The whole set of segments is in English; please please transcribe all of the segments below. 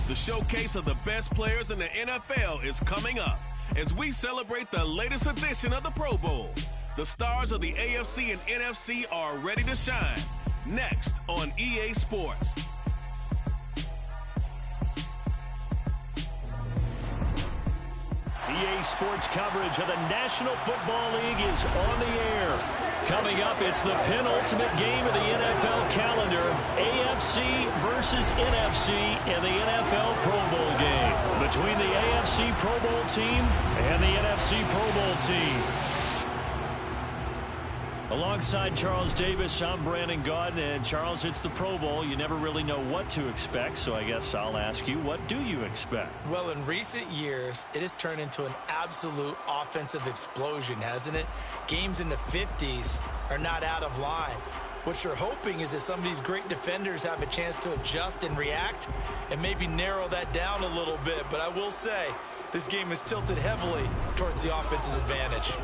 The showcase of the best players in the NFL is coming up as we celebrate the latest edition of the Pro Bowl. The stars of the AFC and NFC are ready to shine. Next on EA Sports. EA Sports coverage of the National Football League is on the air. Coming up, it's the penultimate game of the NFL calendar. AFC versus NFC in the NFL Pro Bowl game. Between the AFC Pro Bowl team and the NFC Pro Bowl team. Alongside Charles Davis, I'm Brandon Gaudin. And Charles, it's the Pro Bowl. You never really know what to expect, so I guess I'll ask you, what do you expect? Well, in recent years, it has turned into an absolute offensive explosion, hasn't it? Games in the 50s are not out of line. What you're hoping is that some of these great defenders have a chance to adjust and react and maybe narrow that down a little bit. But I will say, this game is tilted heavily towards the offense's advantage.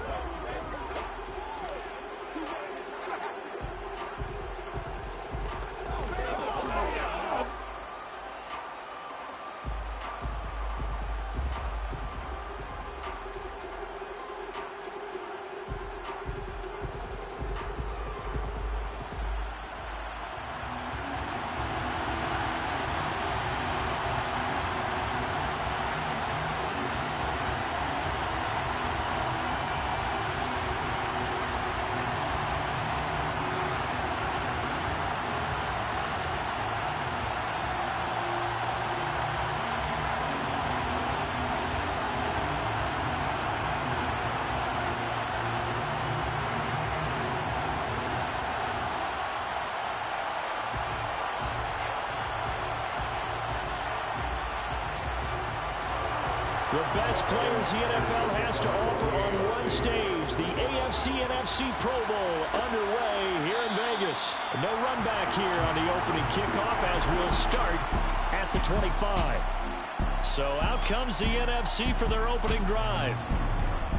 The best players the NFL has to offer on one stage. The AFC-NFC Pro Bowl underway here in Vegas. No run back here on the opening kickoff as we'll start at the 25. So out comes the NFC for their opening drive.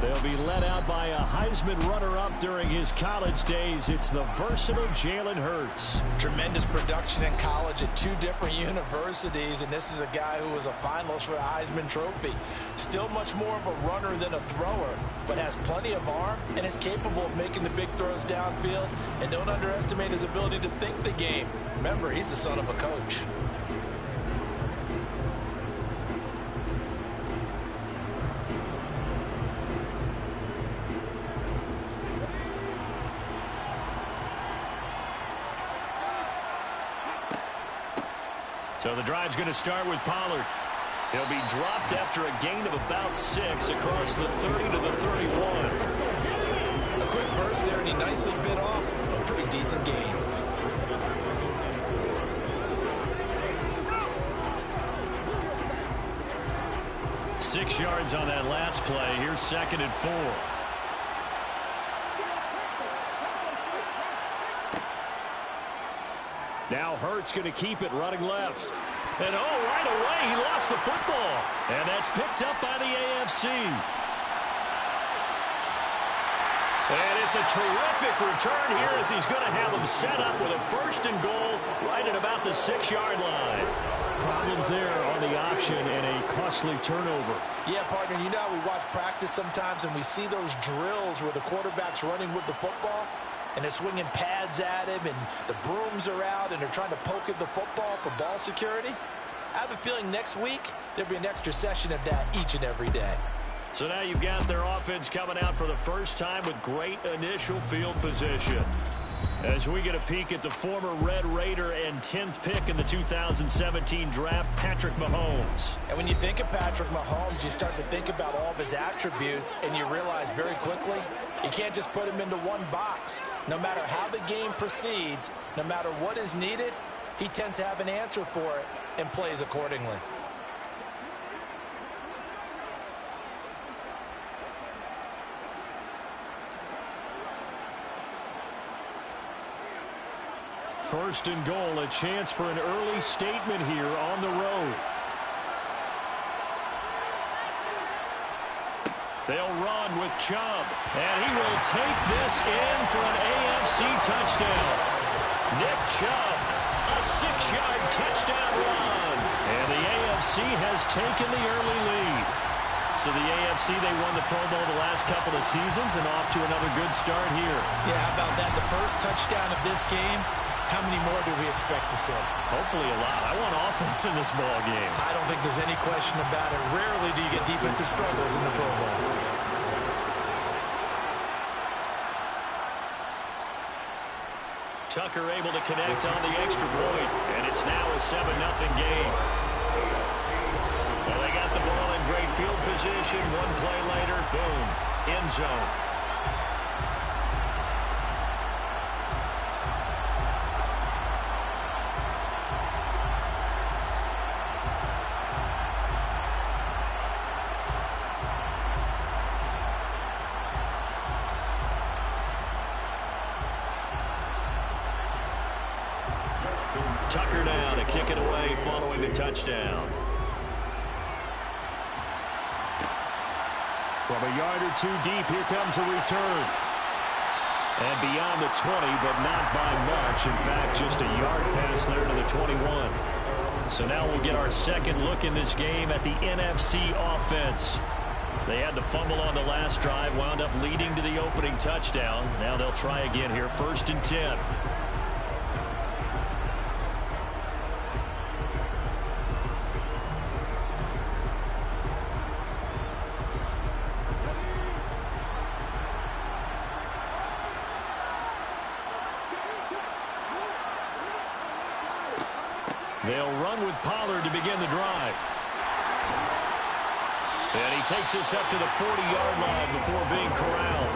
They'll be led out by a Heisman runner-up during his college days. It's the versatile Jalen Hurts. Tremendous production in college at two different universities, and this is a guy who was a finalist for the Heisman Trophy. Still much more of a runner than a thrower, but has plenty of arm and is capable of making the big throws downfield. And don't underestimate his ability to think the game. Remember, he's the son of a coach. So the drive's going to start with Pollard. He'll be dropped after a gain of about 6 across the 30 to the 31. A quick burst there, and he nicely bit off a pretty decent gain. Six yards on that last play. Here's 2nd and 4. Now Hurts going to keep it running left. And oh, right away, he lost the football. And that's picked up by the AFC. And it's a terrific return here as he's going to have them set up with a 1st and goal right at about the 6-yard line. Problems there on the option and a costly turnover. Yeah, partner, you know how we watch practice sometimes and we see those drills where the quarterback's running with the football and they're swinging pads at him and the brooms are out and they're trying to poke at the football for ball security. I have a feeling next week there'll be an extra session of that each and every day. So now you've got their offense coming out for the first time with great initial field position. As we get a peek at the former Red Raider and 10th pick in the 2017 draft, Patrick Mahomes. And when you think of Patrick Mahomes, you start to think about all of his attributes, and you realize very quickly you can't just put him into one box. No matter how the game proceeds, no matter what is needed, he tends to have an answer for it and plays accordingly. First and goal, a chance for an early statement here on the road. They'll run with Chubb, and he will take this in for an AFC touchdown. Nick Chubb A 6-yard touchdown run. And the AFC has taken the early lead. So the AFC, they won the Pro Bowl the last couple of seasons and off to another good start here. Yeah, how about that? The first touchdown of this game, how many more do we expect to see? Hopefully a lot. I want offense in this ball game. I don't think there's any question about it. Rarely do you get defensive struggles in the Pro Bowl. Tucker able to connect on the extra point, and it's now a 7-0 game. Well, they got the ball in great field position. One play later, boom, end zone. Tucker now to kick it away following the touchdown. From a yard or two deep, here comes a return. And beyond the 20, but not by much. In fact, just a yard pass there to the 21. So now we'll get our second look in this game at the NFC offense. They had the fumble on the last drive, wound up leading to the opening touchdown. Now they'll try again here, 1st and 10. They'll run with Pollard to begin the drive. And he takes this up to the 40-yard line before being corralled.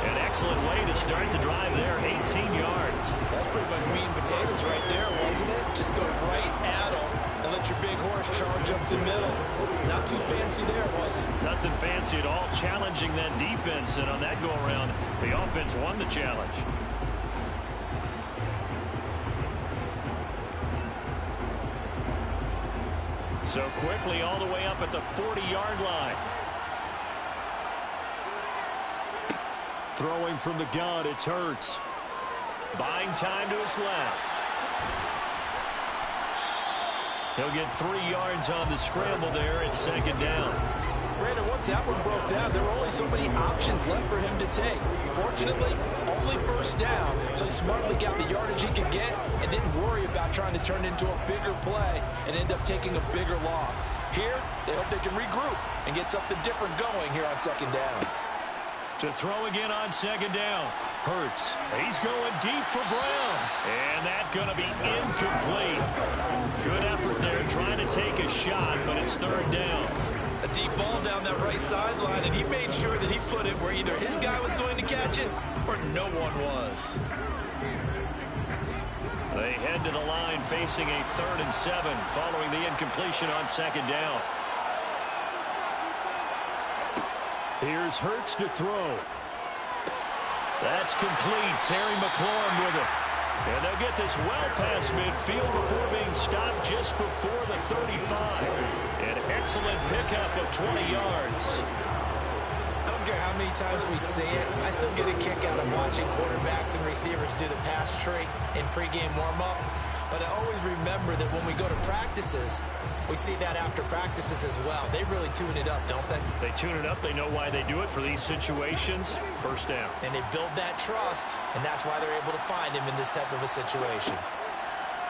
An excellent way to start the drive there, 18 yards. That's pretty much meat and potatoes right there, wasn't it? Just go right at them and let your big horse charge up the middle. Not too fancy there, was it? Nothing fancy at all, challenging that defense. And on that go-around, the offense won the challenge. So quickly all the way up at the 40-yard line. Throwing from the gun, it's Hurts. Buying time to his left. He'll get 3 yards on the scramble there. It's 2nd down. Brandon, once that one broke down, there were only so many options left for him to take. Fortunately, only 1st down, so he smartly got the yardage he could get and didn't worry about trying to turn it into a bigger play and end up taking a bigger loss. Here, they hope they can regroup and get something different going here on 2nd down. To throw again on 2nd down. Hurts. He's going deep for Brown. And that's going to be incomplete. Good effort there trying to take a shot, but it's 3rd down. A deep ball down that right sideline, and he made sure that he put it where either his guy was going to catch it or no one was. They head to the line facing a 3rd and 7 following the incompletion on 2nd down. Here's Hurts to throw. That's complete. Terry McLaurin with it. And they'll get this well past midfield before being stopped just before the 35. An excellent pickup of 20 yards. I don't care how many times we see it. I still get a kick out of watching quarterbacks and receivers do the pass tree in pregame warm-up. But I always remember that when we go to practices, we see that after practices as well. They really tune it up, don't they? They tune it up. They know why they do it for these situations. 1st down. And they build that trust, and that's why they're able to find him in this type of a situation.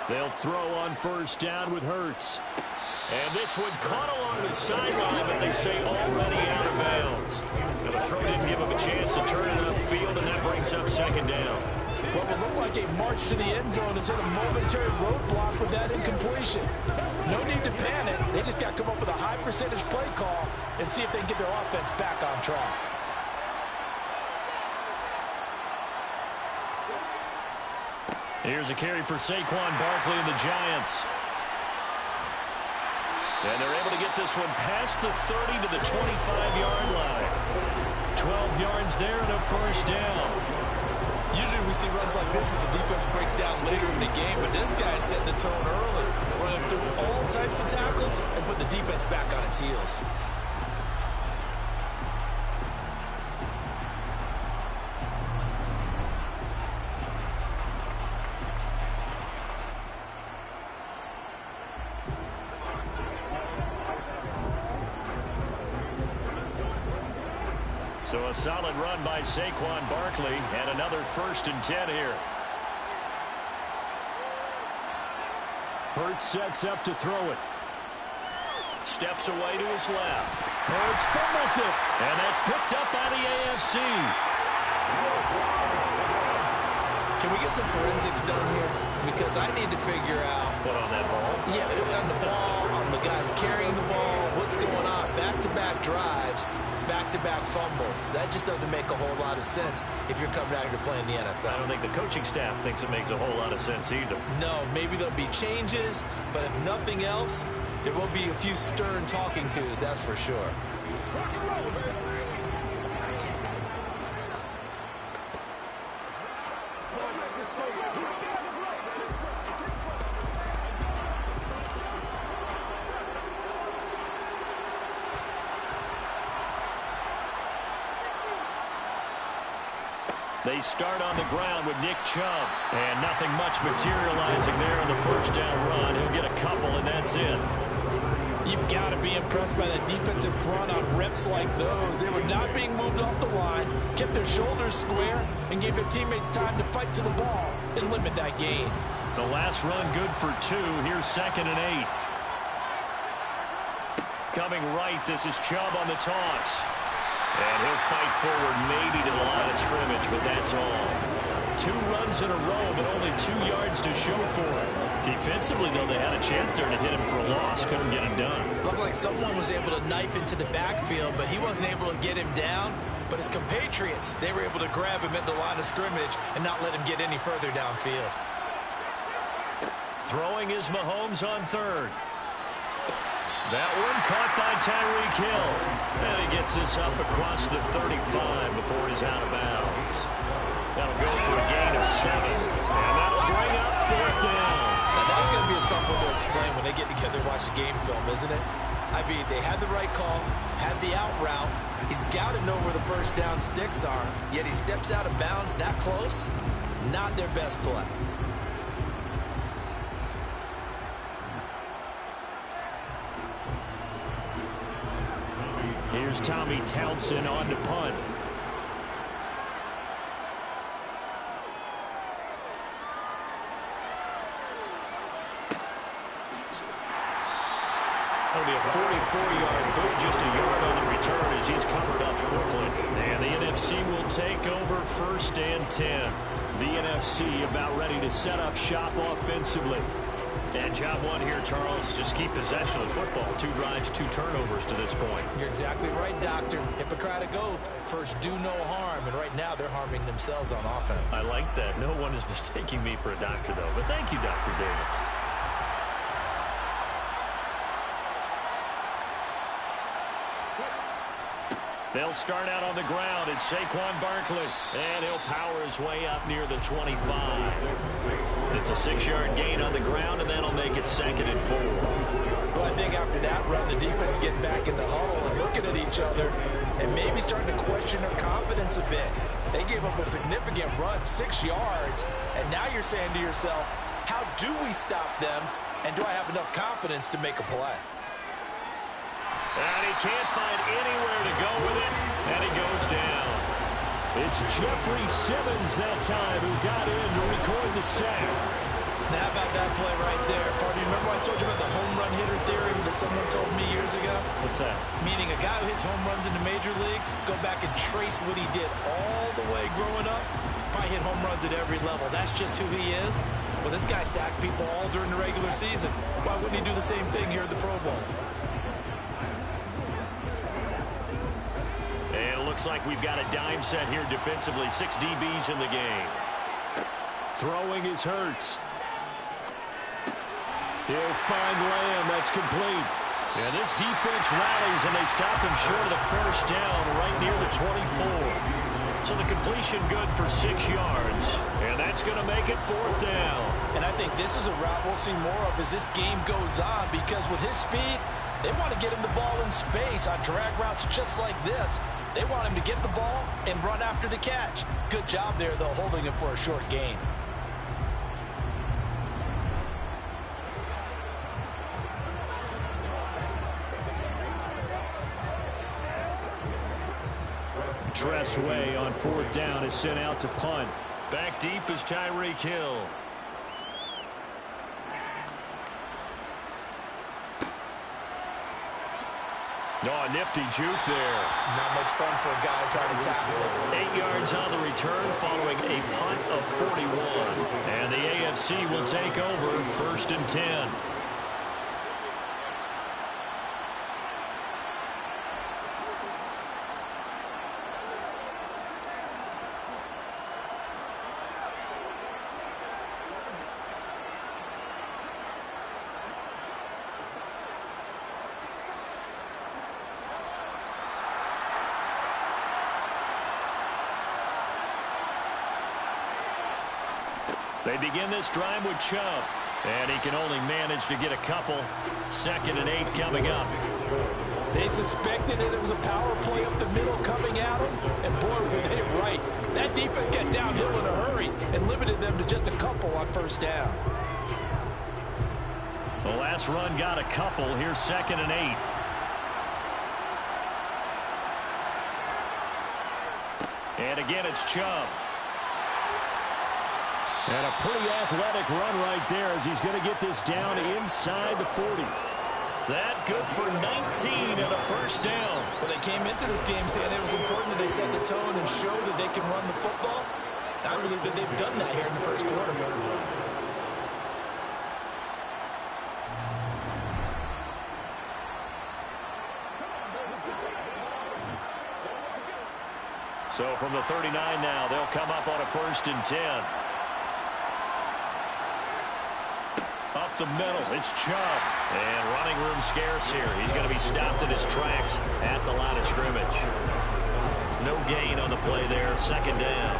They'll throw on 1st down with Hurts. And this one caught along the sideline, but they say already out of bounds. Now the throw didn't give him a chance to turn it upfield, and that brings up 2nd down. What would look like a march to the end zone has hit a momentary roadblock with that incompletion. No need to panic. They just got to come up with a high percentage play call and see if they can get their offense back on track. Here's a carry for Saquon Barkley and the Giants. And they're able to get this one past the 30 to the 25-yard line. 12 yards there and a 1st down. Usually we see runs like this as the defense breaks down later in the game, but this guy setting the tone early, running through all types of tackles and putting the defense back on its heels. So a solid run by Saquon Barkley and another 1st and 10 here. Hurts sets up to throw it. Steps away to his left. Hurts fumbles it. And that's picked up by the AFC. Can we get some forensics done here? Because I need to figure out. What, on that ball? Yeah, on the ball, on the guys carrying the ball, what's going on. Back-to-back drives, back-to-back fumbles. That just doesn't make a whole lot of sense if you're coming out here to play in the NFL. I don't think the coaching staff thinks it makes a whole lot of sense either. No, maybe there'll be changes, but if nothing else, there will be a few stern talking tos, that's for sure. They start on the ground with Nick Chubb. And nothing much materializing there on the 1st down run. He'll get a couple, and that's it. You've got to be impressed by that defensive front on reps like those. They were not being moved off the line, kept their shoulders square, and gave their teammates time to fight to the ball and limit that gain. The last run good for 2. Here's 2nd and 8. Coming right, this is Chubb on the toss. And he'll fight forward maybe to the line of scrimmage, but that's all. 2 runs in a row, but only 2 yards to show for it. Defensively, though, they had a chance there to hit him for a loss. Couldn't get him done. Looked like someone was able to knife into the backfield, but he wasn't able to get him down. But his compatriots, they were able to grab him at the line of scrimmage and not let him get any further downfield. Throwing is Mahomes on 3rd. That one caught by Tyreek Hill. And he gets this up across the 35 before he's out of bounds. That'll go for a gain of 7. And that'll bring up 4th down. Now that's going to be a tough one to explain when they get together and watch the game film, isn't it? I mean, they had the right call, had the out route. He's got to know where the 1st down sticks are. Yet he steps out of bounds that close. Not their best play. Here's Tommy Townsend on to punt. That'll be a 44-yard boot, just a yard on the return as he's covered up quickly. And the NFC will take over 1st and 10. The NFC about ready to set up shop offensively. And job 1 here, Charles, just keep possession of the football. 2 drives, 2 turnovers to this point. You're exactly right, Doctor. Hippocratic oath. First, do no harm. And right now, they're harming themselves on offense. I like that. No one is mistaking me for a doctor, though. But thank you, Dr. Davis. They'll start out on the ground. It's Saquon Barkley. And he'll power his way up near the 25. It's a 6-yard gain on the ground, and that'll make it 2nd and 4. Well, I think after that run, the defense gets back in the huddle and looking at each other and maybe starting to question their confidence a bit. They gave up a significant run, 6 yards, and now you're saying to yourself, how do we stop them, and do I have enough confidence to make a play? And he can't find anywhere to go with it, and he goes down. It's Jeffrey Simmons that time who got in to record the sack. Now, how about that play right there? Party, remember I told you about the home run hitter theory that someone told me years ago? What's that? Meaning a guy who hits home runs in the major leagues, go back and trace what he did all the way growing up, probably hit home runs at every level. That's just who he is. Well, this guy sacked people all during the regular season. Why wouldn't he do the same thing here at the Pro Bowl? And it looks like we've got a dime set here defensively. 6 DBs in the game. Throwing is Hurts. He'll find Lamb. That's complete. And this defense rallies, and they stop him short of the 1st down right near the 24. So the completion good for 6 yards. And that's going to make it 4th down. And I think this is a route we'll see more of as this game goes on, because with his speed, they want to get him the ball in space on drag routes just like this. They want him to get the ball and run after the catch. Good job there, though, holding him for a short gain. Sway on 4th down is sent out to punt. Back deep is Tyreek Hill. Oh, a nifty juke there. Not much fun for a guy trying to tackle it. 8 yards on the return following a punt of 41. And the AFC will take over 1st and 10. They begin this drive with Chubb, and he can only manage to get a couple. 2nd and 8 coming up. They suspected it was a power play up the middle coming at them, and boy, were they right. That defense got downhill in a hurry and limited them to just a couple on 1st down. The last run got a couple. Here's 2nd and 8. And again, it's Chubb. And a pretty athletic run right there as he's going to get this down inside the 40. That good for 19 and a 1st down. Well, they came into this game saying it was important that they set the tone and show that they can run the football. I believe that they've done that here in the 1st quarter. So from the 39 now, they'll come up on a 1st and 10. Up the middle, it's Chubb. And running room scarce here. He's going to be stopped in his tracks at the line of scrimmage. No gain on the play there, 2nd down.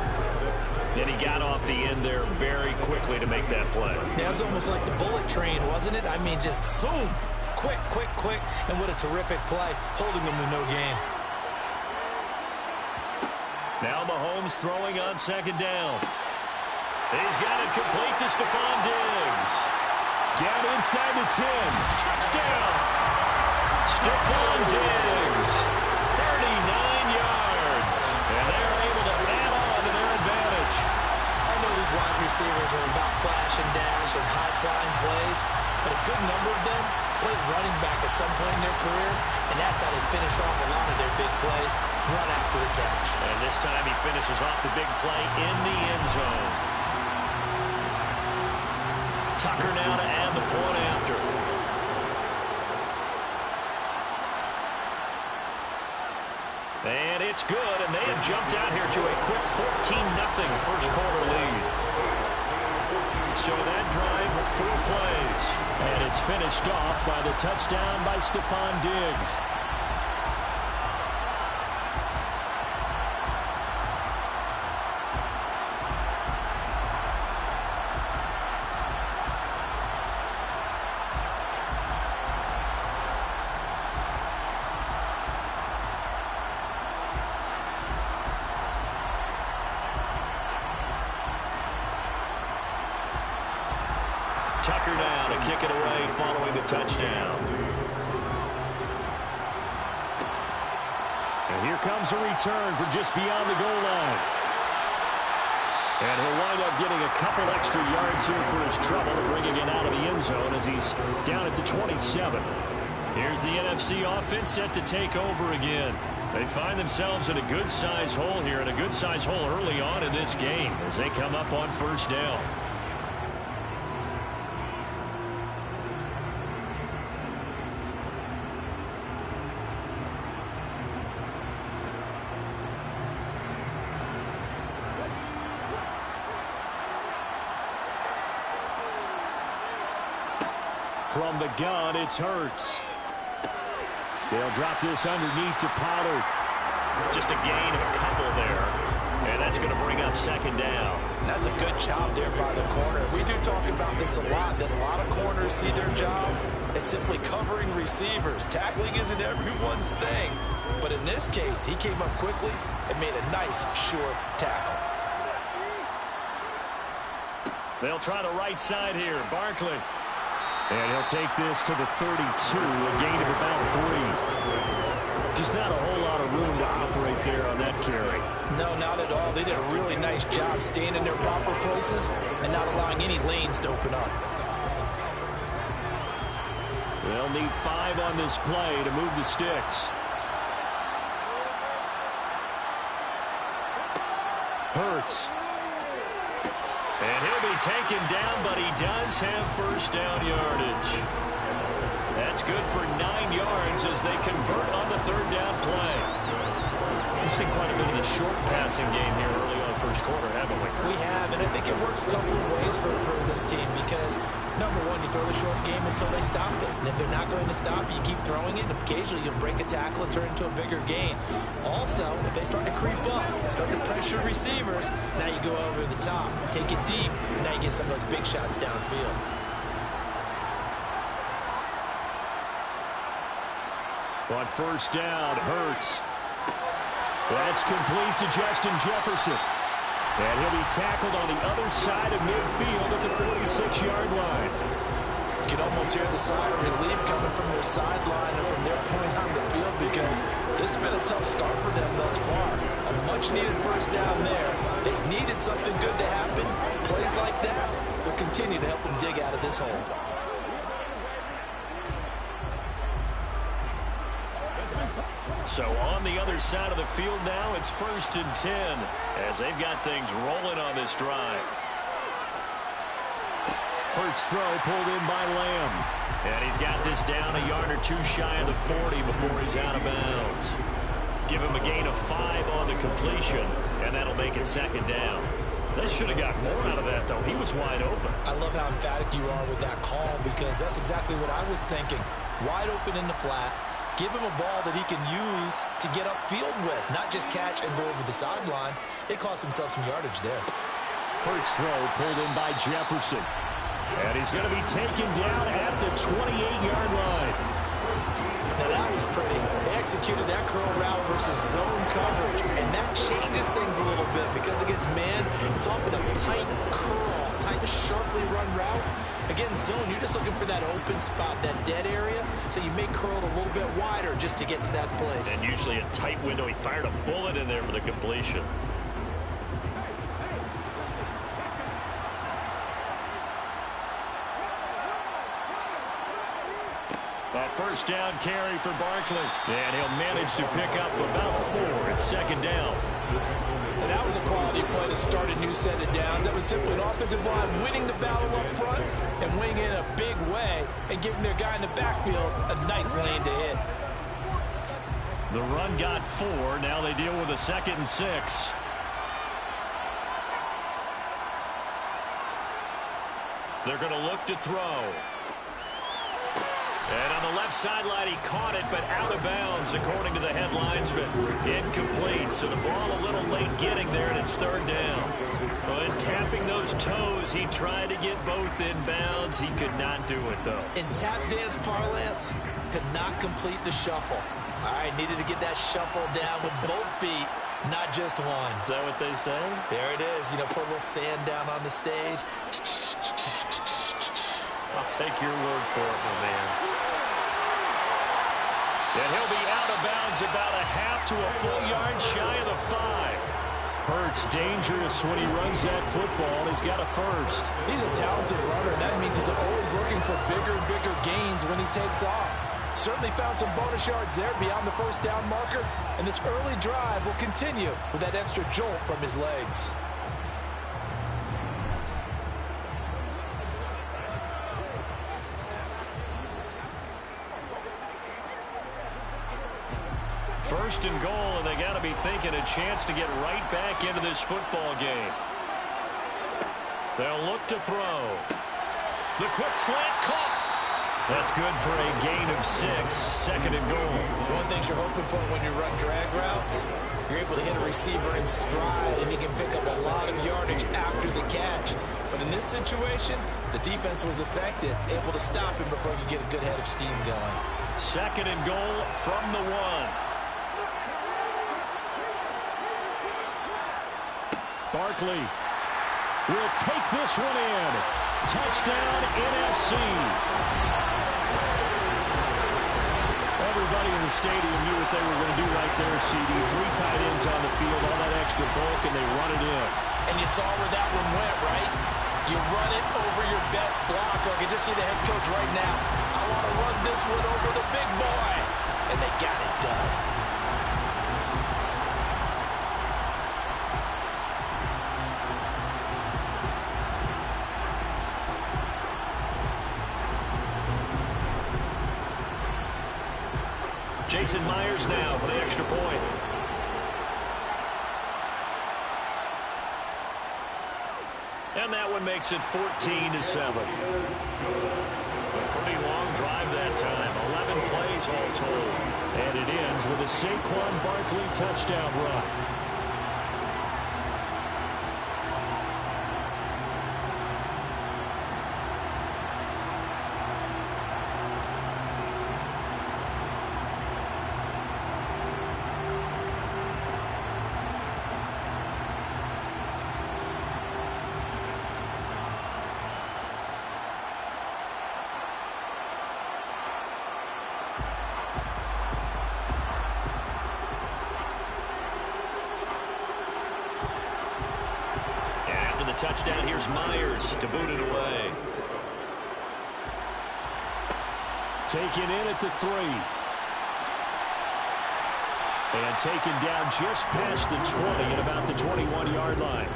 And he got off the end there very quickly to make that play. Yeah, it was almost like the bullet train, wasn't it? I mean, just zoom. Quick, quick, quick. And what a terrific play, holding them to no gain. Now Mahomes throwing on 2nd down. He's got it complete to Stephon Diggs. Down inside the 10. Touchdown. Stephon Diggs. 39 yards. And they're able to add on to their advantage. I know these wide receivers are about flash and dash and high-flying plays, but a good number of them played running back at some point in their career, and that's how they finish off a lot of their big plays, run after the catch. And this time he finishes off the big play in the end zone. Tucker now to add the point after. And it's good, and they have jumped out here to a quick 14-0 1st quarter lead. So that drive, 4 plays. And it's finished off by the touchdown by Stephon Diggs. Tucker now to kick it away following the touchdown. And here comes a return from just beyond the goal line. And he'll wind up getting a couple extra yards here for his trouble, bringing it out of the end zone as he's down at the 27. Here's the NFC offense set to take over again. They find themselves in a good-sized hole here, and a good-sized hole early on in this game as they come up on 1st down. From the gun, it's Hurts. They'll drop this underneath to Pollard. Just a gain of a couple there. And that's going to bring up 2nd down. That's a good job there by the corner. We do talk about this a lot, that a lot of corners see their job as simply covering receivers. Tackling isn't everyone's thing. But in this case, he came up quickly and made a nice, sure tackle. They'll try the right side here. Barkley. And he'll take this to the 32, a gain of about 3. Just not a whole lot of room to operate there on that carry. No, not at all. They did a really nice job staying in their proper places and not allowing any lanes to open up. They'll need 5 on this play to move the sticks. Hurts. And he'll be taken down, but he does have first down yardage. That's good for 9 yards as they convert on the third down play. We've seen quite a bit of the short passing game here early on first quarter, haven't we? We have, and I think it works a couple of ways for this team because, number one, you throw the short game until they stop it. And if they're not going to stop it, you keep throwing it, and occasionally you'll break a tackle and turn it into a bigger gain. Also, if they start to creep up, start to pressure receivers, now you go over the top, take it deep, and now you get some of those big shots downfield. On first down, Hurts. That's complete to Justin Jefferson. And he'll be tackled on the other side of midfield at the 46-yard line. You can almost hear the sigh of relief coming from their sideline and from their point on the field because this has been a tough start for them thus far. A much-needed first down there. They needed something good to happen. Plays like that will continue to help them dig out of this hole. So on the other side of the field now, it's 1st and 10 as they've got things rolling on this drive. Hurts throw pulled in by Lamb. And he's got this down a yard or 2 shy of the 40 before he's out of bounds. Give him a gain of 5 on the completion, and that'll make it 2nd down. They should have got more out of that, though. He was wide open. I love how emphatic you are with that call because that's exactly what I was thinking. Wide open in the flat. Give him a ball that he can use to get upfield with, not just catch and go over the sideline. They cost themselves some yardage there. Hurts throw pulled in by Jefferson. And he's going to be taken down at the 28-yard line. Now that was pretty. They executed that curl route versus zone coverage, and that changes things a little bit because against man, it's often a tight curl, tight, sharply run route. Against zone, you're just looking for that open spot, that dead area, so you may curl it a little bit wider just to get to that place. And usually a tight window. He fired a bullet in there for the completion. A first down carry for Barkley. And he'll manage to pick up about 4 at 2nd down. And that was a quality play to start a new set of downs. That was simply an offensive line winning the battle up front and winning in a big way and giving their guy in the backfield a nice lane to hit. The run got 4. Now they deal with a 2nd and 6. They're going to look to throw. And on the left sideline, he caught it, but out of bounds, according to the head linesman. Incomplete, so the ball a little late getting there, and it's 3rd down. But tapping those toes, he tried to get both in bounds. He could not do it, though. In tap dance parlance, could not complete the shuffle. All right, needed to get that shuffle down with both feet, not just one. Is that what they say? There it is. You know, put a little sand down on the stage. I'll take your word for it, my man. And he'll be out of bounds about a half to a full yard shy of the 5. Hurts dangerous when he runs that football. He's got a first. He's a talented runner. That means he's always looking for bigger and bigger gains when he takes off. Certainly found some bonus yards there beyond the first down marker. And this early drive will continue with that extra jolt from his legs. First and goal, and they got to be thinking a chance to get right back into this football game. They'll look to throw. The quick slant caught. That's good for a gain of 6. 2nd and goal. One thing you're hoping for when you run drag routes, you're able to hit a receiver in stride, and he can pick up a lot of yardage after the catch. But in this situation, the defense was effective, able to stop him before he could get a good head of steam going. 2nd and goal from the 1. Barkley will take this one in. Touchdown, NFC. Every Everybody in the stadium knew what they were going to do right there, CD. 3 tight ends on the field, all that extra bulk, and they run it in. And you saw where that one went, right? You run it over your best blocker. I can just see the head coach right now. I want to run this one over the big boy. And they got it done. Jason Myers now for the extra point. And that one makes it 14-7. A pretty long drive that time. 11 plays all told. And it ends with a Saquon Barkley touchdown run. Touchdown, here's Myers to boot it away. Taken in at the 3. And taken down just past the 20 at about the 21-yard line.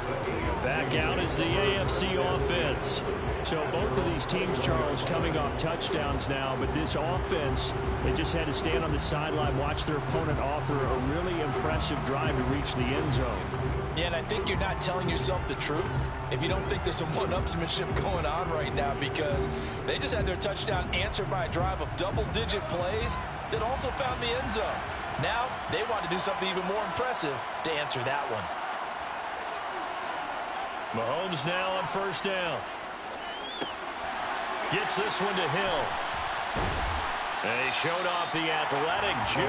Back out is the AFC offense. So both of these teams, Charles, coming off touchdowns now, but this offense, they just had to stand on the sideline, watch their opponent offer a really impressive drive to reach the end zone. Yeah, and I think you're not telling yourself the truth if you don't think there's some one-upsmanship going on right now, because they just had their touchdown answered by a drive of double-digit plays that also found the end zone. Now they want to do something even more impressive to answer that one. Mahomes now on first down. Gets this one to Hill. And he showed off the athletic juke.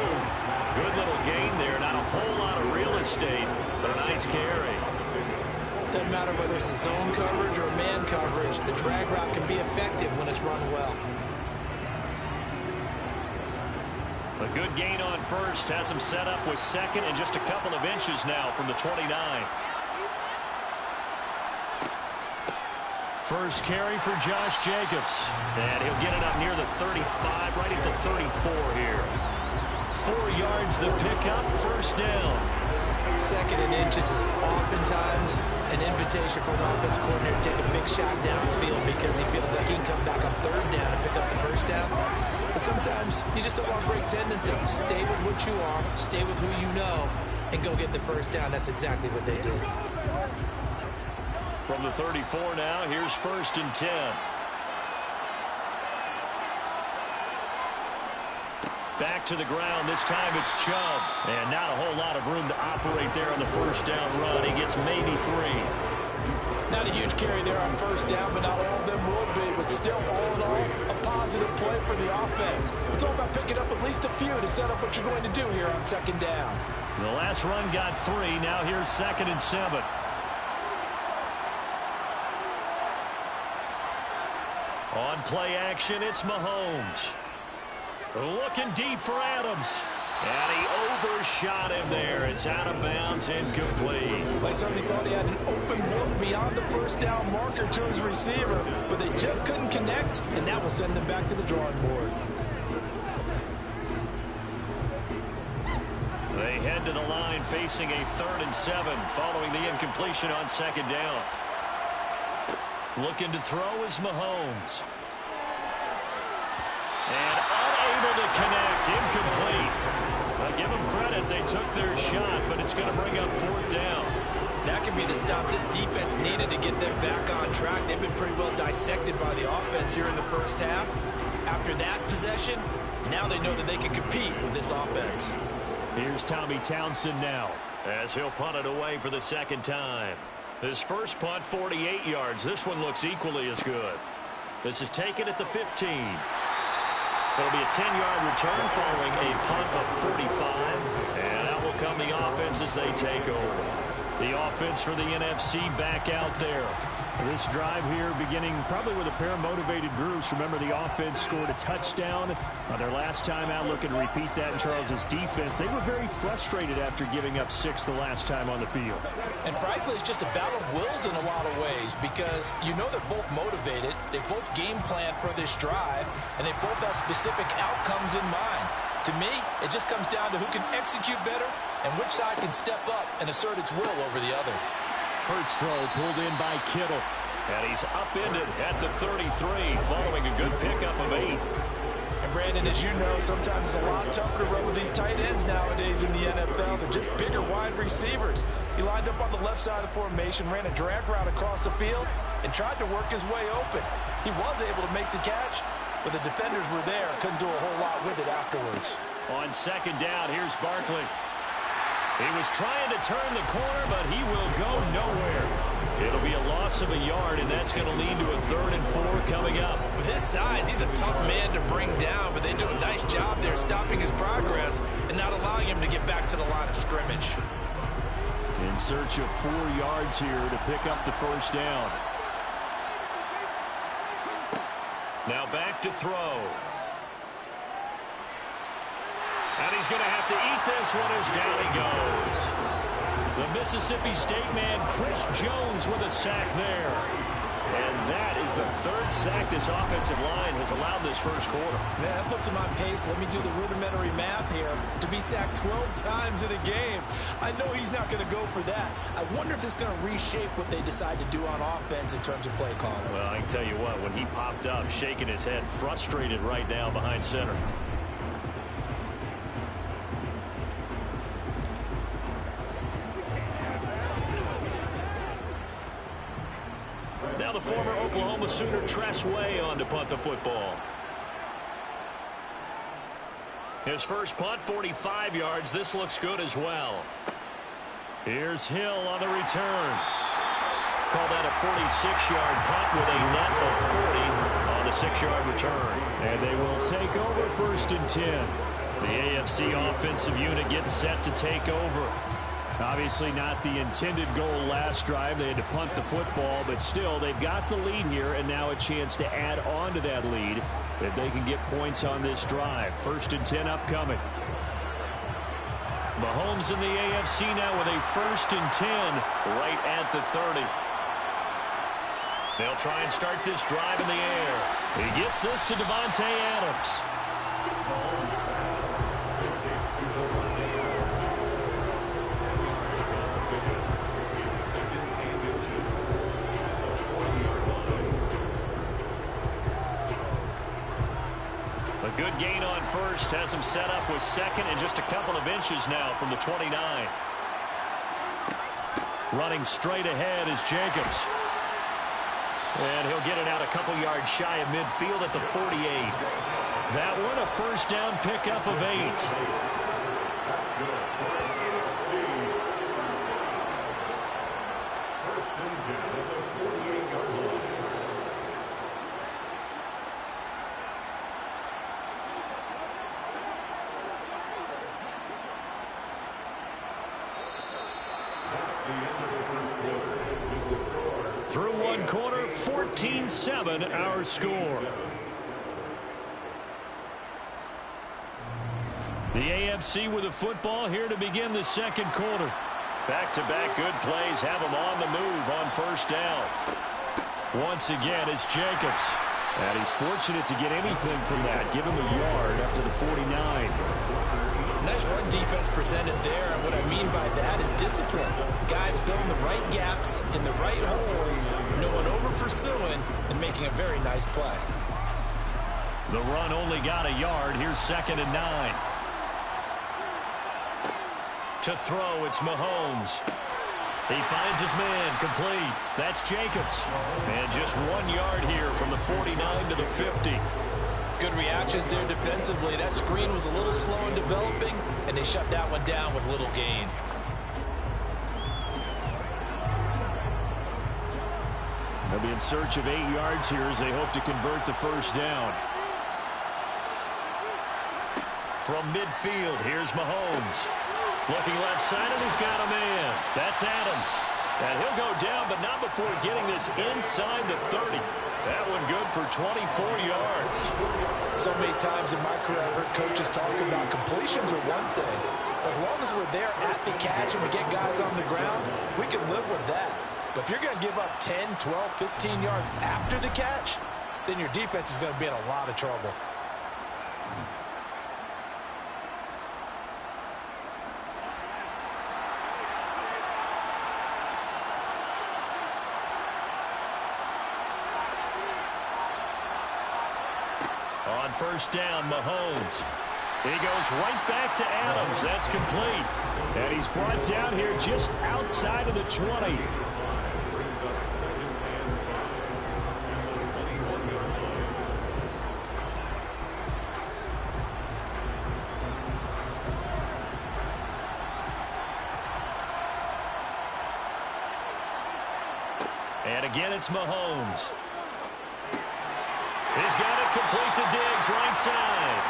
Good little gain there. Not a whole lot of real estate, but a nice carry. Doesn't matter whether it's a zone coverage or man coverage. The drag route can be effective when it's run well. A good gain on first. Has him set up with second and just a couple of inches now from the 29. First carry for Josh Jacobs. And he'll get it up near the 35, right at the 34 here. 4 yards the pickup, first down. Second and inches is oftentimes an invitation for an offense coordinator to take a big shot downfield because he feels like he can come back on third down and pick up the first down. But sometimes you just don't want to break tendency. Stay with what you are, stay with who you know, and go get the first down. That's exactly what they did. From the 34 now, here's first and 10. Back to the ground. This time it's Chubb. And not a whole lot of room to operate there on the first down run. He gets maybe 3. Not a huge carry there on first down, but not all of them will be. But still, all in all, a positive play for the offense. It's all about picking up at least a few to set up what you're going to do here on second down. The last run got 3. Now here's second and 7. On play action, it's Mahomes. Looking deep for Adams. And he overshot him there. It's out of bounds, incomplete. Like somebody thought he had an open look beyond the first down marker to his receiver, but they just couldn't connect, and that will send them back to the drawing board. They head to the line facing a 3rd and 7 following the incompletion on second down. Looking to throw is Mahomes. And unable to connect, incomplete. I'll give them credit, they took their shot, but it's going to bring up 4th down. That could be the stop this defense needed to get them back on track. They've been pretty well dissected by the offense here in the first half. After that possession, now they know that they can compete with this offense. Here's Tommy Townsend now, as he'll punt it away for the second time. His first punt, 48 yards. This one looks equally as good. This is taken at the 15. It'll be a 10-yard return following a punt of 45. And out will come the offense as they take over. The offense for the NFC back out there. This drive here beginning probably with a pair of motivated groups. Remember, the offense scored a touchdown on their last time out. Looking to repeat that in Charles's defense. They were very frustrated after giving up 6 the last time on the field. And frankly, it's just a battle of wills in a lot of ways because you know they're both motivated. They both game plan for this drive, and they both have specific outcomes in mind. To me, it just comes down to who can execute better and which side can step up and assert its will over the other. Hurts throw pulled in by Kittle. And he's upended at the 33 following a good pickup of 8. And Brandon, as you know, sometimes it's a lot tougher to run with these tight ends nowadays in the NFL. They're just bigger wide receivers. He lined up on the left side of the formation, ran a drag route across the field, and tried to work his way open. He was able to make the catch, but the defenders were there. Couldn't do a whole lot with it afterwards. On second down, here's Barkley. He was trying to turn the corner, but he will go nowhere. It'll be a loss of a yard, and that's going to lead to a 3rd and 4 coming up. With his size, he's a tough man to bring down, but they do a nice job there stopping his progress and not allowing him to get back to the line of scrimmage. In search of 4 yards here to pick up the first down. Now back to throw. And he's going to have to eat this one as down he goes. The Mississippi State man, Chris Jones, with a sack there. And that is the 3rd sack this offensive line has allowed this first quarter. Man, that puts him on pace. Let me do the rudimentary math here. To be sacked 12 times in a game, I know he's not going to go for that. I wonder if it's going to reshape what they decide to do on offense in terms of play calling. Well, I can tell you what, when he popped up, shaking his head, frustrated right now behind center. Now the former Oklahoma Sooner Tress Way on to punt the football. His first punt, 45 yards. This looks good as well. Here's Hill on the return. Call that a 46-yard punt with a net of 40 on the 6-yard return. And they will take over 1st and 10. The AFC offensive unit getting set to take over. Obviously not the intended goal last drive. They had to punt the football, but still they've got the lead here and now a chance to add on to that lead if they can get points on this drive. 1st and 10 upcoming. Mahomes in the AFC now with a 1st and 10 right at the 30. They'll try and start this drive in the air. He gets this to Devontae Adams. A good gain on first has him set up with 2nd and just a couple of inches now from the 29. Running straight ahead is Jacobs. And he'll get it out a couple yards shy of midfield at the 48. That one a 1st down pickup of 8. Through one quarter, 14-7 our score. The AFC with the football here to begin the 2nd quarter. Back-to-back good plays have them on the move on 1st down. Once again, it's Jacobs. And he's fortunate to get anything from that. Give him a yard up to the 49. Nice run defense presented there, and what I mean by that is discipline. Guys filling the right gaps in the right holes, no one over-pursuing, and making a very nice play. The run only got a yard. Here's 2nd and 9. To throw, it's Mahomes. He finds his man, complete. That's Jacobs. And just 1 yard here from the 49 to the 50. Good reactions there defensively. That screen was a little slow in developing, and they shut that one down with little gain. They'll be in search of 8 yards here as they hope to convert the 1st down. From midfield, here's Mahomes. Looking left side, and he's got a man. That's Adams. And he'll go down, but not before getting this inside the 30. That one good for 24 yards. So many times in my career, I've heard coaches talk about completions are one thing. As long as we're there at the catch and we get guys on the ground, we can live with that. But if you're going to give up 10, 12, 15 yards after the catch, then your defense is going to be in a lot of trouble. On first down, Mahomes. He goes right back to Adams. That's complete. And he's brought down here just outside of the 20. And again, it's Mahomes. He's got it complete to Diggs, right side.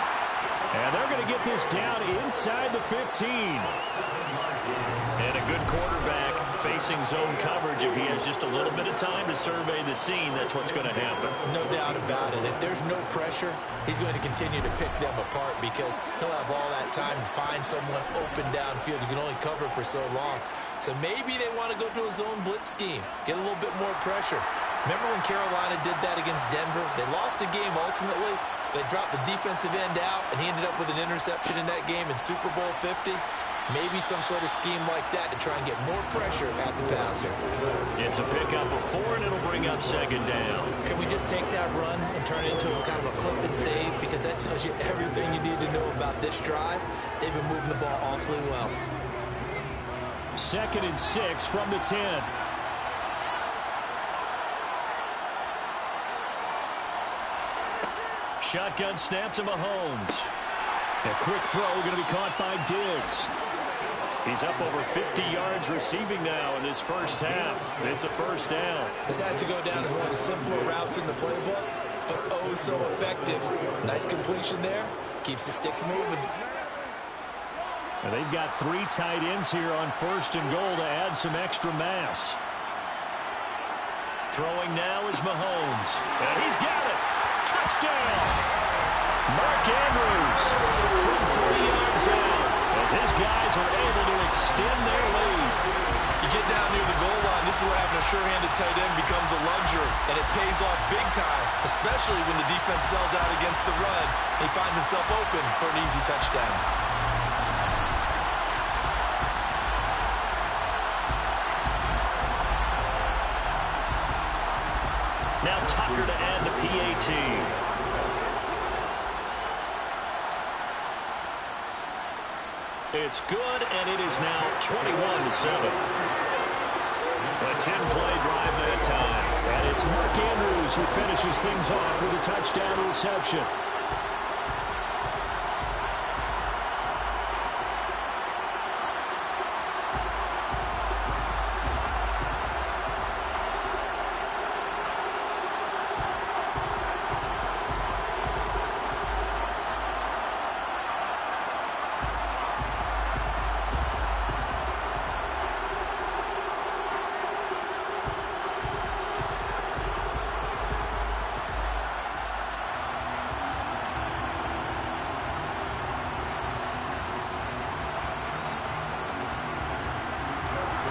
And they're going to get this down inside the 15. And a good quarterback facing zone coverage. If he has just a little bit of time to survey the scene, that's what's going to happen. No doubt about it. If there's no pressure, he's going to continue to pick them apart because he'll have all that time to find someone open downfield. You can only cover for so long. So maybe they want to go to a zone blitz scheme, get a little bit more pressure. Remember when Carolina did that against Denver? They lost the game ultimately. They dropped the defensive end out, and he ended up with an interception in that game in Super Bowl 50. Maybe some sort of scheme like that to try and get more pressure at the passer. It's a pickup of 4, and it'll bring up second down. Can we just take that run and turn it into a kind of a clip and save? Because that tells you everything you need to know about this drive. They've been moving the ball awfully well. 2nd and 6 from the 10. Shotgun snap to Mahomes. A quick throw going to be caught by Diggs. He's up over 50 yards receiving now in this first half. It's a first down. This has to go down as one of the simpler routes in the playbook, but oh so effective. Nice completion there. Keeps the sticks moving. And they've got 3 tight ends here on 1st and goal to add some extra mass. Throwing now is Mahomes. And he's got it. Touchdown! Mark Andrews from 3 yards out as his guys are able to extend their lead. You get down near the goal line, this is where having a sure-handed tight end becomes a luxury, and it pays off big time, especially when the defense sells out against the run. He finds himself open for an easy touchdown. Now Tucker to add the PAT. It's good, and it is now 21-7. A 10-play drive that time. And it's Mark Andrews who finishes things off with a touchdown reception.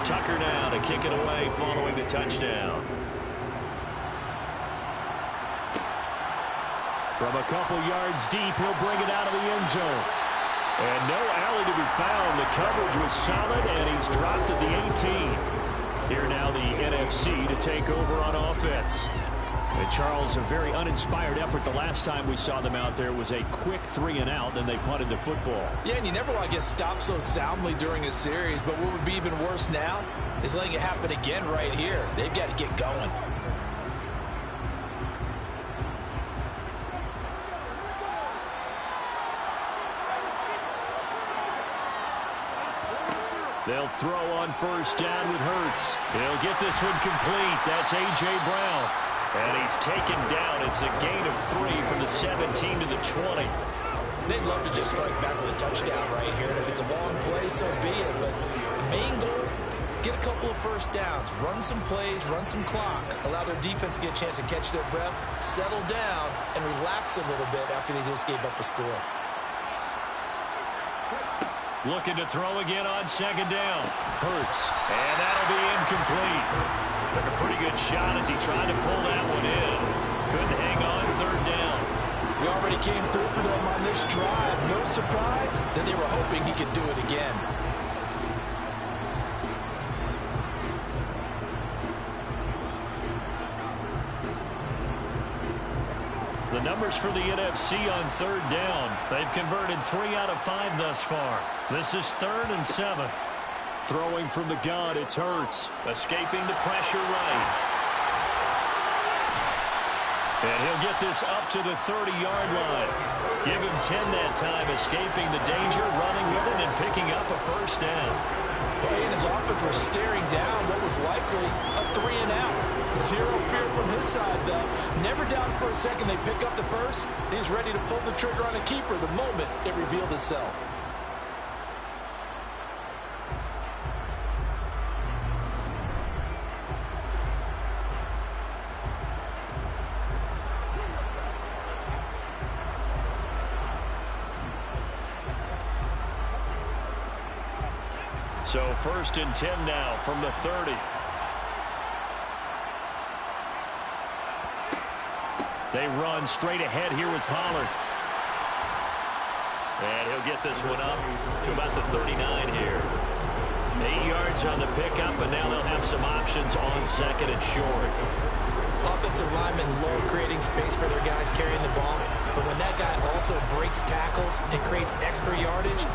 Tucker now to kick it away following the touchdown. From a couple yards deep, he'll bring it out of the end zone. And no alley to be found. The coverage was solid, and he's dropped at the 18. Here now the NFC to take over on offense. And Charles, a very uninspired effort. The last time we saw them out there was a quick 3-and-out, then they punted the football. Yeah, and you never want to get stopped so soundly during a series, but what would be even worse now is letting it happen again right here. They've got to get going. They'll throw on first down with Hurts. He'll get this one complete. That's A.J. Brown. And he's taken down. It's a gain of 3 from the 17 to the 20. they'd love to just strike back with a touchdown right here. And if it's a long play, so be it. But the main goal, get a couple of first downs, run some plays, run some clock, allow their defense to get a chance to catch their breath, settle down, and relax a little bit after they just gave up a score. Looking to throw again on second down. Hurts. And that'll be incomplete. Took a pretty good shot as he tried to pull that one in. Couldn't hang on third down. We already came through for them on this drive. No surprise that they were hoping he could do it again. The numbers for the NFC on third down. They've converted 3 out of 5 thus far. This is 3rd and 7. Throwing from the gun, it's Hurts. Escaping the pressure right. And he'll get this up to the 30-yard line. Give him 10 that time, escaping the danger, running with it, and picking up a first down. Well, he and his offense were staring down what was likely a 3-and-out. Zero fear from his side, though. Never down for a second. They pick up the first. He's ready to pull the trigger on a keeper the moment it revealed itself. So 1st and 10 now from the 30. They run straight ahead here with Pollard. And he'll get this one up to about the 39 here. 8 yards on the pickup, and now they'll have some options on 2nd and short. Offensive linemen love creating space for their guys carrying the ball, but when that guy also breaks tackles and creates extra yardage,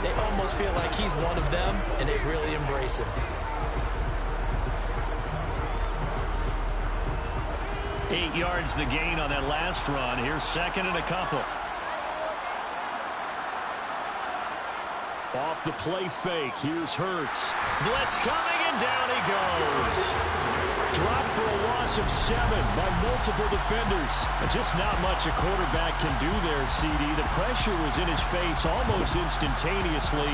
they almost feel like he's one of them, and they really embrace him. 8 yards the gain on that last run. Here's 2nd and a couple. Off the play fake. Here's Hurts. Blitz coming, and down he goes. Dropped for a loss of 7 by multiple defenders. Just not much a quarterback can do there, CD. The pressure was in his face almost instantaneously.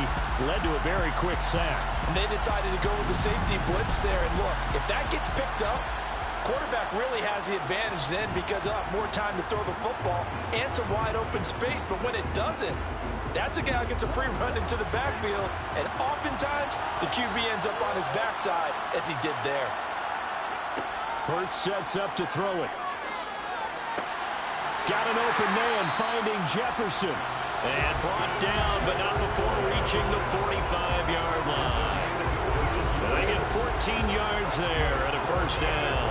Led to a very quick sack. And they decided to go with the safety blitz there. And look, if that gets picked up, quarterback really has the advantage then because he'll have more time to throw the football and some wide open space. But when it doesn't, that's a guy who gets a free run into the backfield. And oftentimes, the QB ends up on his backside as he did there. Hurts sets up to throw it. Got an open man finding Jefferson. And brought down, but not before reaching the 45-yard line. Well, they get 14 yards there at a first down.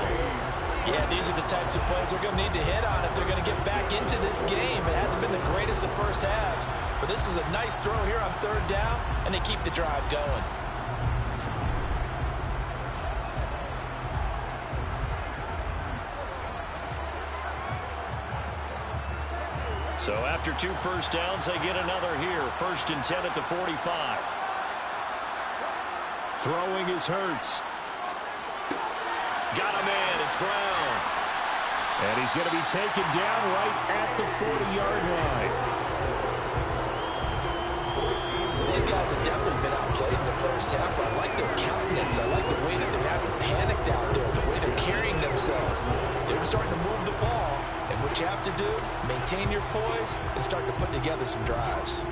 Yeah, these are the types of plays they're going to need to hit on if they're going to get back into this game. It hasn't been the greatest of first halves, but this is a nice throw here on 3rd down, and they keep the drive going. So after 2 first downs, they get another here. 1st and 10 at the 45. Throwing is Hurts. Got a man. It's Brown. And he's going to be taken down right at the 40-yard line. These guys have definitely been outplayed in the first half, but I like their countenance. I like the way that they haven't panicked out there, the way they're carrying themselves. They're starting to move the ball, and what you have to do, maintain your poise and start to put together some drives.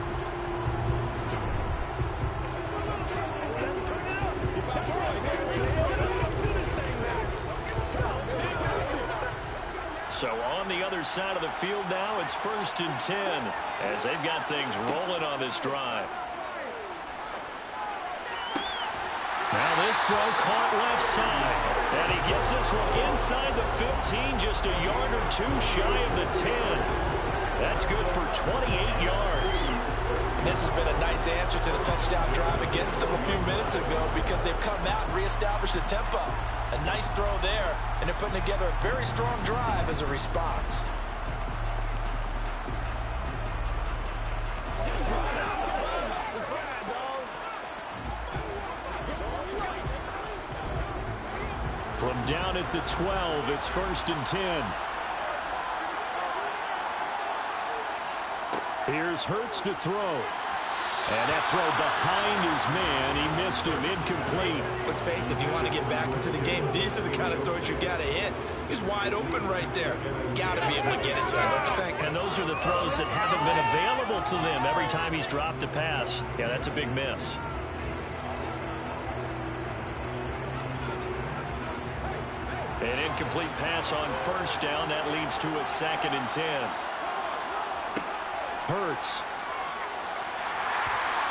So on the other side of the field now, it's 1st and 10 as they've got things rolling on this drive. Now this throw caught left side. And he gets this one inside the 15, just a yard or 2 shy of the 10. That's good for 28 yards. And this has been a nice answer to the touchdown drive against them a few minutes ago because they've come out and reestablished the tempo. A nice throw there, and they're putting together a very strong drive as a response. From down at the 12, it's 1st and 10. Here's Hurts to throw. And that throw behind his man. He missed him. Incomplete. Let's face it, if you want to get back into the game, these are the kind of throws you got to hit. He's wide open right there. Got to be able to get it to him, don't you think? And those are the throws that haven't been available to them every time he's dropped a pass. Yeah, that's a big miss. An incomplete pass on first down. That leads to a 2nd and 10. Hurts.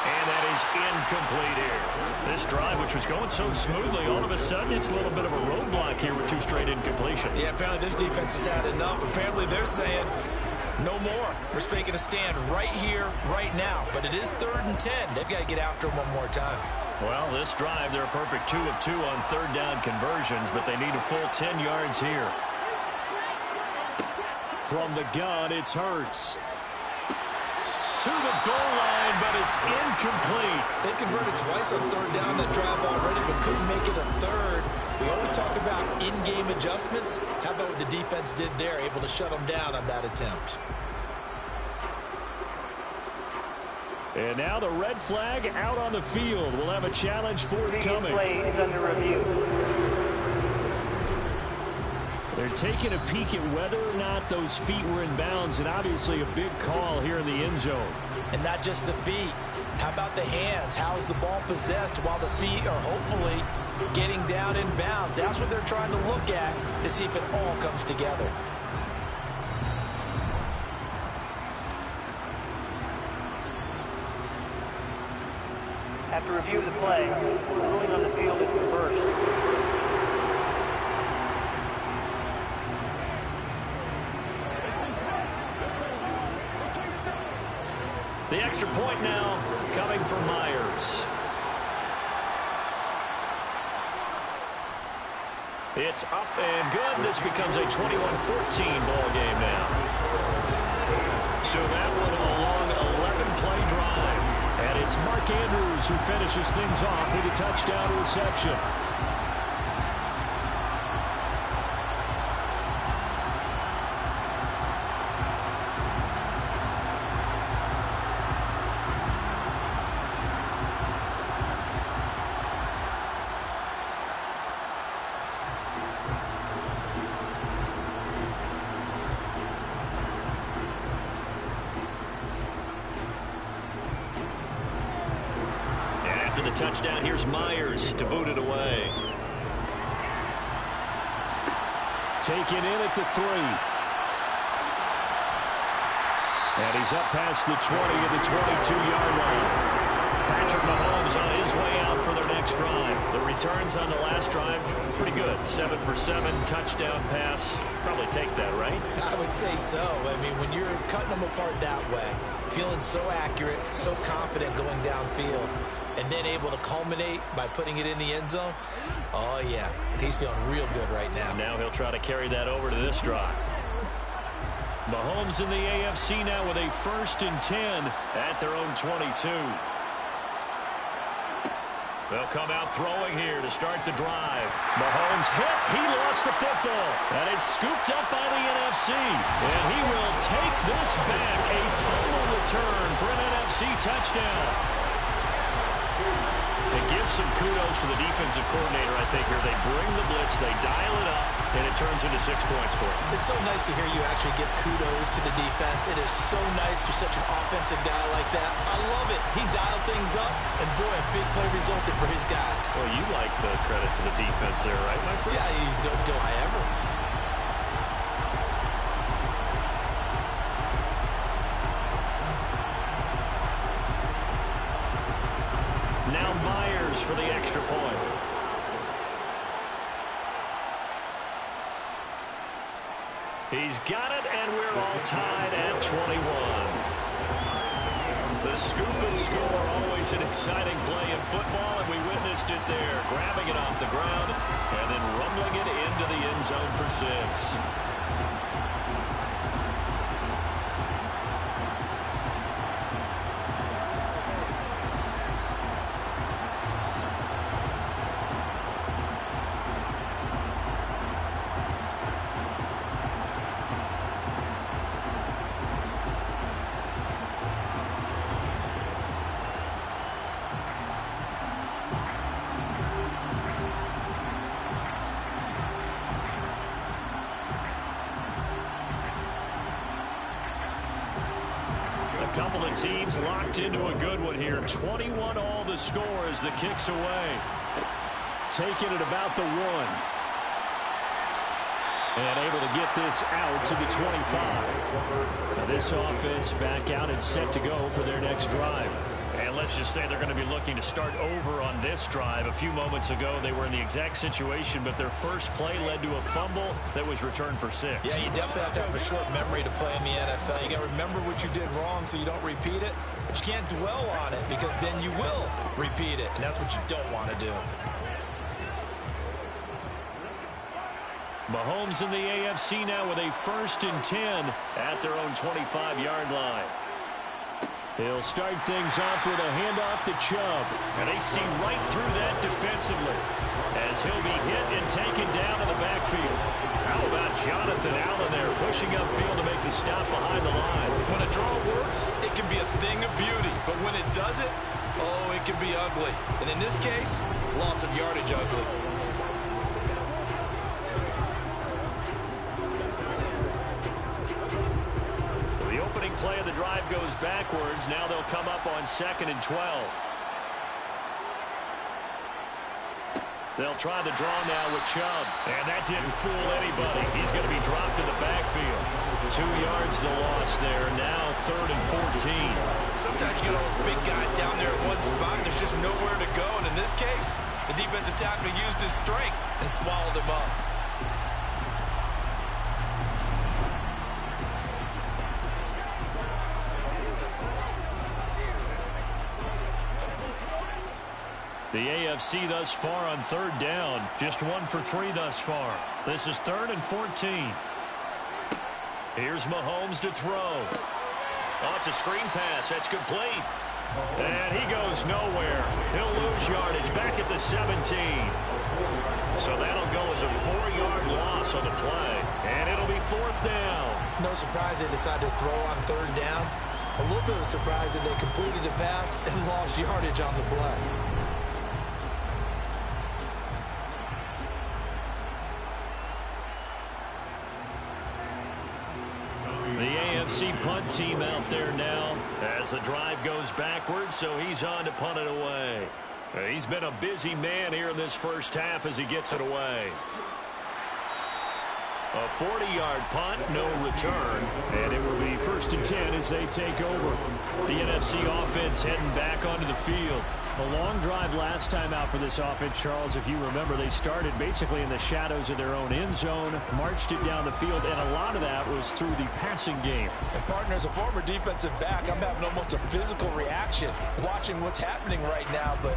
And that is incomplete here. This drive, which was going so smoothly, all of a sudden it's a little bit of a roadblock here with 2 straight incompletions. Yeah, apparently this defense has had enough. Apparently they're saying, no more. We're making a stand right here, right now. But it is 3rd and 10. They've got to get after him one more time. Well, this drive, they're a perfect 2 of 2 on 3rd down conversions, but they need a full 10 yards here. From the gun, it's Hurts. To the goal line, but it's incomplete. They converted twice on 3rd down that drive already, but couldn't make it a 3rd. We always talk about in-game adjustments. How about what the defense did there, able to shut them down on that attempt? And now the red flag out on the field. We'll have a challenge forthcoming. Play is under review. They're taking a peek at whether or not those feet were in bounds, and obviously a big call here in the end zone. And not just the feet. How about the hands? How is the ball possessed while the feet are hopefully getting down in bounds? That's what they're trying to look at to see if it all comes together. After review of the play, the ruling on the field is reversed. The extra point now coming from Myers. It's up and good. This becomes a 21-14 ball game now. So that one a long 11-play drive. And it's Mark Andrews who finishes things off with a touchdown reception. The touchdown, here's Myers to boot it away. Taken in at the 3. And he's up past the 20 to the 22-yard line. Patrick Mahomes on his way out for their next drive. The returns on the last drive, pretty good. 7 for 7, touchdown pass. Probably take that, right? I would say so. I mean, when you're cutting them apart that way, feeling so accurate, so confident going downfield, and then able to culminate by putting it in the end zone, oh, yeah. He's feeling real good right now. Now he'll try to carry that over to this drive. Mahomes in the AFC now with a 1st and 10 at their own 22. They'll come out throwing here to start the drive. Mahomes hit. He lost the football. And it's scooped up by the NFC. And he will take this back. A final return for an NFC touchdown. It gives some kudos to the defensive coordinator, I think, here. They bring the blitz, they dial it up, and it turns into 6 points for him. It's so nice to hear you actually give kudos to the defense. It is so nice you're such an offensive guy like that. I love it. He dialed things up, and boy, a big play resulted for his guys. Well, you like the credit to the defense there, right, my friend? Yeah, do I ever? Now Myers for the extra point. He's got it, and we're all tied at 21. The scoop and score, always an exciting play in football, and we witnessed it there. Grabbing it off the ground and then rumbling it into the end zone for 6. the teams locked into a good one here. 21 all the score as the kick's away. Taking it about the 1. And able to get this out to the 25. Now this offense back out and set to go for their next drive. And let's just say they're going to be looking to start over on this drive. A few moments ago, they were in the exact situation, but their first play led to a fumble that was returned for 6. Yeah, you definitely have to have a short memory to play in the NFL. You got to remember what you did wrong so you don't repeat it, but you can't dwell on it because then you will repeat it, and that's what you don't want to do. Mahomes in the AFC now with a 1st and 10 at their own 25-yard line. He'll start things off with a handoff to Chubb. And they see right through that defensively as he'll be hit and taken down in the backfield. How about Jonathan Allen there pushing upfield to make the stop behind the line? When a draw works, it can be a thing of beauty. But when it doesn't, oh, it can be ugly. And in this case, loss of yardage ugly. Play of the drive goes backwards. Now they'll come up on 2nd and 12. They'll try the draw now with Chubb. And that didn't fool anybody. He's going to be dropped in the backfield. 2 yards the loss there. Now 3rd and 14. Sometimes you get all those big guys down there in one spot and there's just nowhere to go. And in this case, the defensive tackle used his strength and swallowed him up. The AFC thus far on 3rd down. Just 1 for 3 thus far. This is 3rd and 14. Here's Mahomes to throw. Oh, it's a screen pass. That's complete. And he goes nowhere. He'll lose yardage back at the 17. So that'll go as a 4-yard loss on the play. And it'll be 4th down. No surprise they decided to throw on 3rd down. A little bit of a surprise that they completed the pass and lost yardage on the play. The AFC punt team out there now as the drive goes backwards, so he's on to punt it away. He's been a busy man here in this first half as he gets it away. A 40-yard punt, no return, and it will be 1st and 10 as they take over. The NFC offense heading back onto the field. A long drive last time out for this offense, Charles. If you remember, they started basically in the shadows of their own end zone, marched it down the field, and a lot of that was through the passing game. And partner, as a former defensive back, I'm having almost a physical reaction watching what's happening right now. But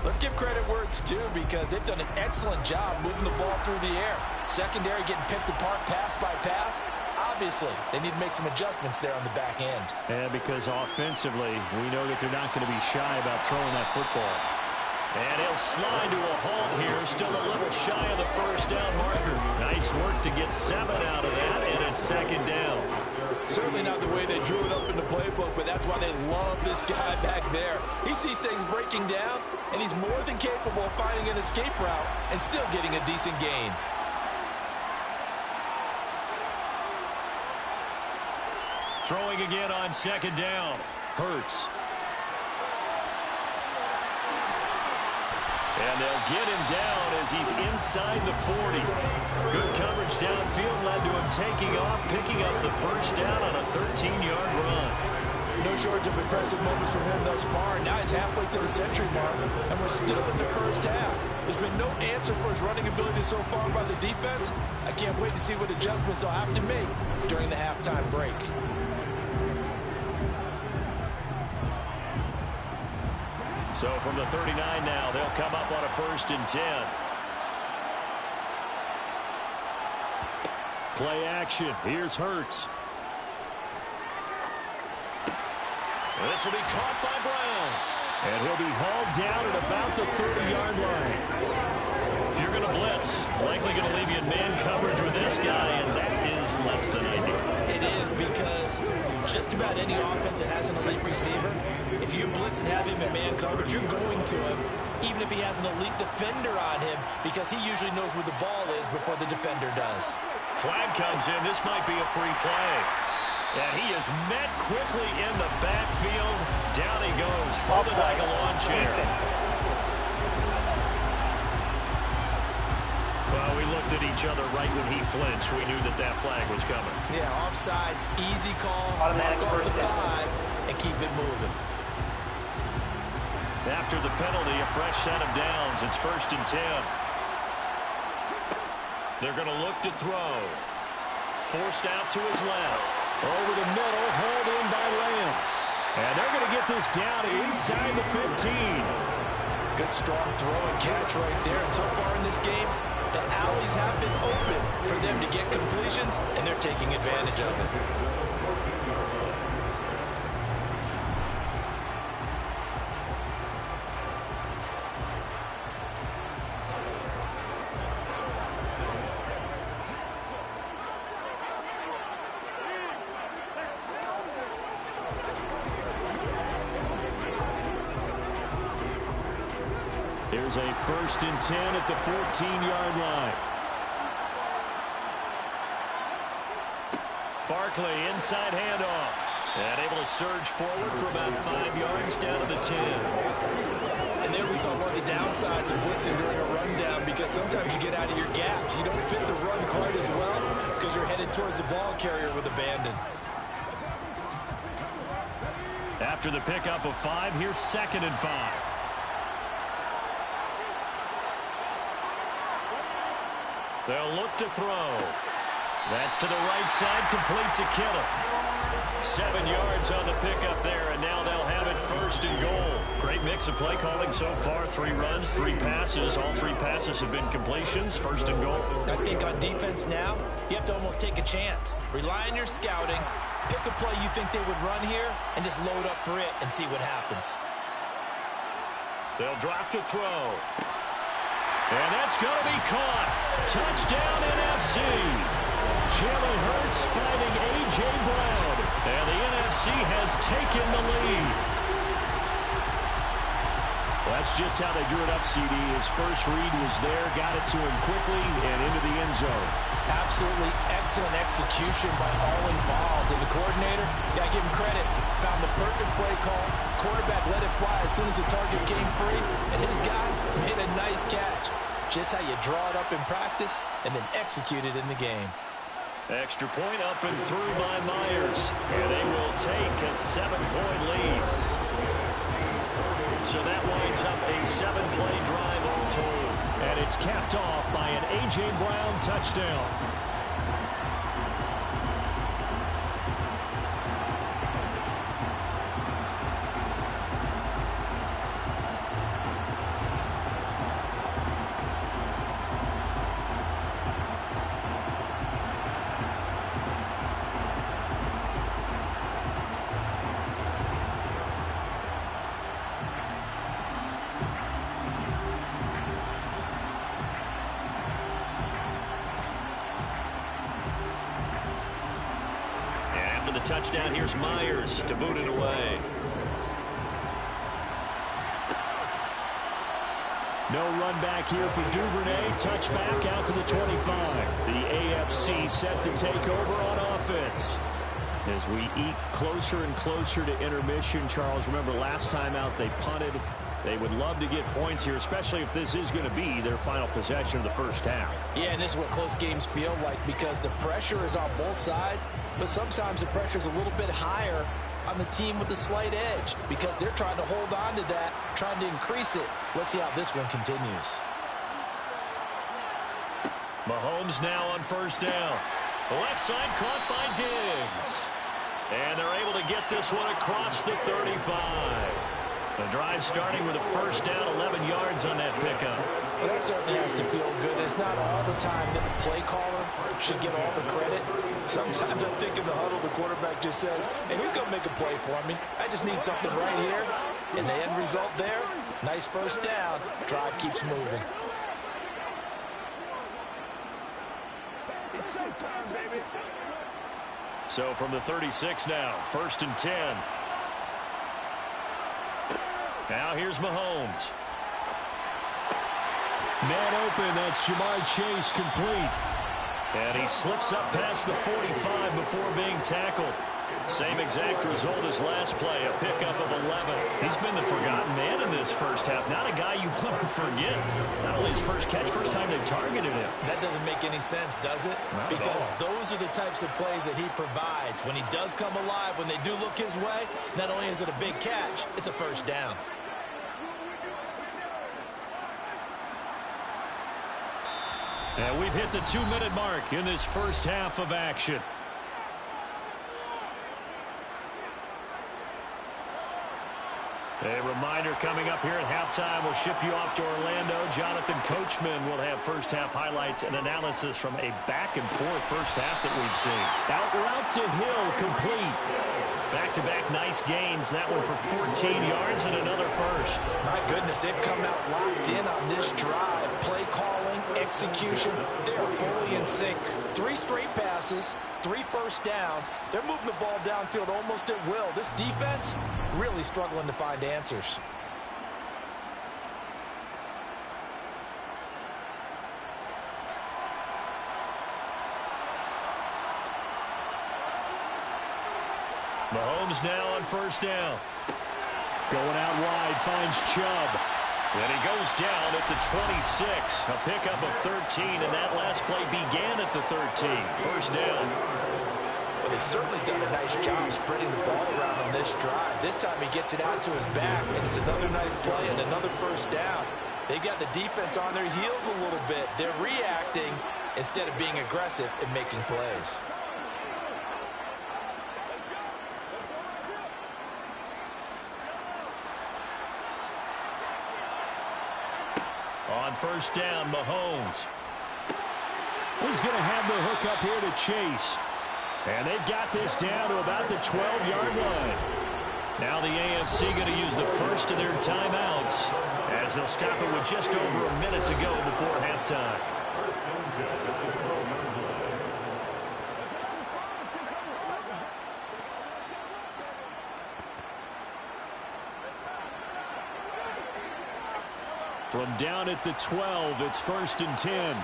let's give credit where it's due because they've done an excellent job moving the ball through the air. Secondary getting picked apart pass by pass. Obviously, they need to make some adjustments there on the back end. And because offensively, we know that they're not going to be shy about throwing that football. And he'll slide to a halt here, still a little shy of the 1st down marker. Nice work to get 7 out of that, and it's 2nd down. Certainly not the way they drew it up in the playbook, but that's why they love this guy back there. He sees things breaking down, and he's more than capable of finding an escape route and still getting a decent gain. Throwing again on 2nd down. Hurts. And they'll get him down as he's inside the 40. Good coverage downfield led to him taking off, picking up the 1st down on a 13-yard run. No shortage of impressive moments from him thus far. Now he's halfway to the century mark, and we're still in the first half. There's been no answer for his running ability so far by the defense. I can't wait to see what adjustments they'll have to make during the halftime break. So from the 39 now, they'll come up on a 1st and 10. Play action. Here's Hurts. This will be caught by Brown. And he'll be hauled down at about the 30-yard line. If you're going to blitz, likely going to leave you in man coverage with this guy, and that is less than ideal. It is because just about any offense that has an elite receiver, if you blitz and have him in man coverage, you're going to him, even if he has an elite defender on him, because he usually knows where the ball is before the defender does. Flag comes in. This might be a free play. And he is met quickly in the backfield. Down he goes, folded like a lawn chair. Well, we looked at each other right when he flinched. We knew that that flag was coming. Yeah, offsides, easy call. Mark off the 5 and keep it moving. After the penalty, a fresh set of downs. It's 1st and 10. They're going to look to throw. Forced out to his left. Over the middle, hauled in by Lamb. And they're going to get this down inside the 15. Good strong throw and catch right there. And so far in this game, the alleys have been open for them to get completions, and they're taking advantage of it. There's a 1st and 10 at the 14-yard line. Barkley, inside handoff. And able to surge forward for about 5 yards down to the 10. And there we saw one of the downsides of blitzing during a rundown, because sometimes you get out of your gaps. You don't fit the run quite as well because you're headed towards the ball carrier with abandon. After the pickup of 5, here's 2nd and 5. They'll look to throw. That's to the right side, complete to Kittle. 7 yards on the pickup there, and now they'll have it 1st and goal. Great mix of play calling so far. 3 runs, 3 passes. All 3 passes have been completions. 1st and goal. I think on defense now, you have to almost take a chance. Rely on your scouting. Pick a play you think they would run here, and just load up for it and see what happens. They'll drop to throw. And that's going to be caught. Touchdown NFC. Jalen Hurts fighting A.J. Brown. And the NFC has taken the lead. Well, that's just how they drew it up, CD. His first read was there, got it to him quickly, and into the end zone. Absolutely excellent execution by all involved. And the coordinator, got to give him credit, found the perfect play call. Quarterback let it fly as soon as the target came free, and his guy made a nice catch. Just how you draw it up in practice and then execute it in the game. Extra point up and through by Myers. And they will take a 7-point lead. So that winds up a 7-play drive all told. And it's capped off by an A.J. Brown touchdown. The touchdown, here's Myers to boot it away. No run back here for Duvernay. Touchback out to the 25. The AFC set to take over on offense. As we eat closer and closer to intermission, Charles, remember last time out they punted. They would love to get points here, especially if this is going to be their final possession of the first half. Yeah, and this is what close games feel like, because the pressure is on both sides, but sometimes the pressure is a little bit higher on the team with the slight edge because they're trying to hold on to that, trying to increase it. Let's see how this one continues. Mahomes now on first down. Left side caught by Diggs. And they're able to get this one across the 35. The drive starting with a first down, 11 yards on that pickup. Well, that certainly has to feel good. It's not all the time that the play caller should get all the credit. Sometimes I think in the huddle, the quarterback just says, hey, who's going to make a play for me? I just need something right here. And the end result there, nice first down. Drive keeps moving. It's showtime, baby. So from the 36 now, 1st and 10. Now here's Mahomes. Man open, that's Jamar Chase complete. And he slips up past the 45 before being tackled. Same exact result as last play, a pickup of 11. He's been the forgotten man in this first half. Not a guy you want to forget. Not only his first catch, first time they've targeted him. That doesn't make any sense, does it? Because those are the types of plays that he provides. When he does come alive, when they do look his way, not only is it a big catch, it's a first down. And we've hit the 2-minute mark in this first half of action. A reminder coming up here at halftime. We'll ship you off to Orlando. Jonathan Coachman will have first-half highlights and analysis from a back-and-forth first half that we've seen. Out route to Hill, complete. Back-to-back nice gains. That one for 14 yards and another first. My goodness, they've come out locked in on this drive. Play calling, execution, they're fully in sync. 3 straight passes, 3 first downs. They're moving the ball downfield almost at will. This defense really struggling to find answers. Mahomes now on first down. Going out wide, finds Chubb. And he goes down at the 26. A pickup of 13, and that last play began at the 13. First down. Well, they've certainly done a nice job spreading the ball around on this drive. This time he gets it out to his back, and it's another nice play and another first down. They've got the defense on their heels a little bit. They're reacting instead of being aggressive and making plays. On first down, Mahomes. He's going to have the hook up here to Chase. And they've got this down to about the 12-yard line. Now the AFC going to use the first of their timeouts as they'll stop it with just over a minute to go before halftime. From down at the 12, it's 1st and 10.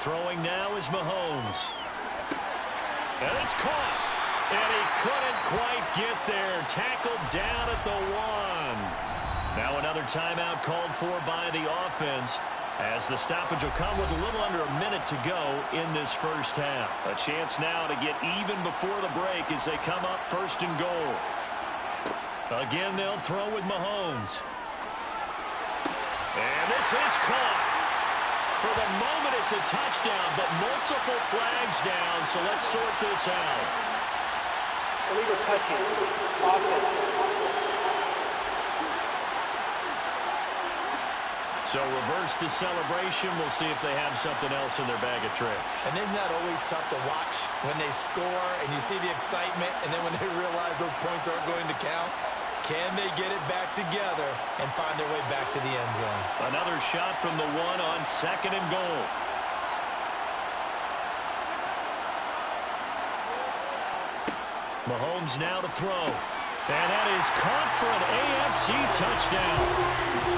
Throwing now is Mahomes. And it's caught. And he couldn't quite get there. Tackled down at the 1. Now another timeout called for by the offense, as the stoppage will come with a little under a minute to go in this first half. A chance now to get even before the break as they come up 1st and goal. Again, they'll throw with Mahomes. And this is caught. For the moment, it's a touchdown, but multiple flags down, so let's sort this out. Illegal touching. Offense. So reverse the celebration. We'll see if they have something else in their bag of tricks. And isn't that always tough to watch when they score and you see the excitement, and then when they realize those points aren't going to count? Can they get it back together and find their way back to the end zone? Another shot from the 1 on 2nd and goal. Mahomes now to throw. And that is caught for an AFC touchdown.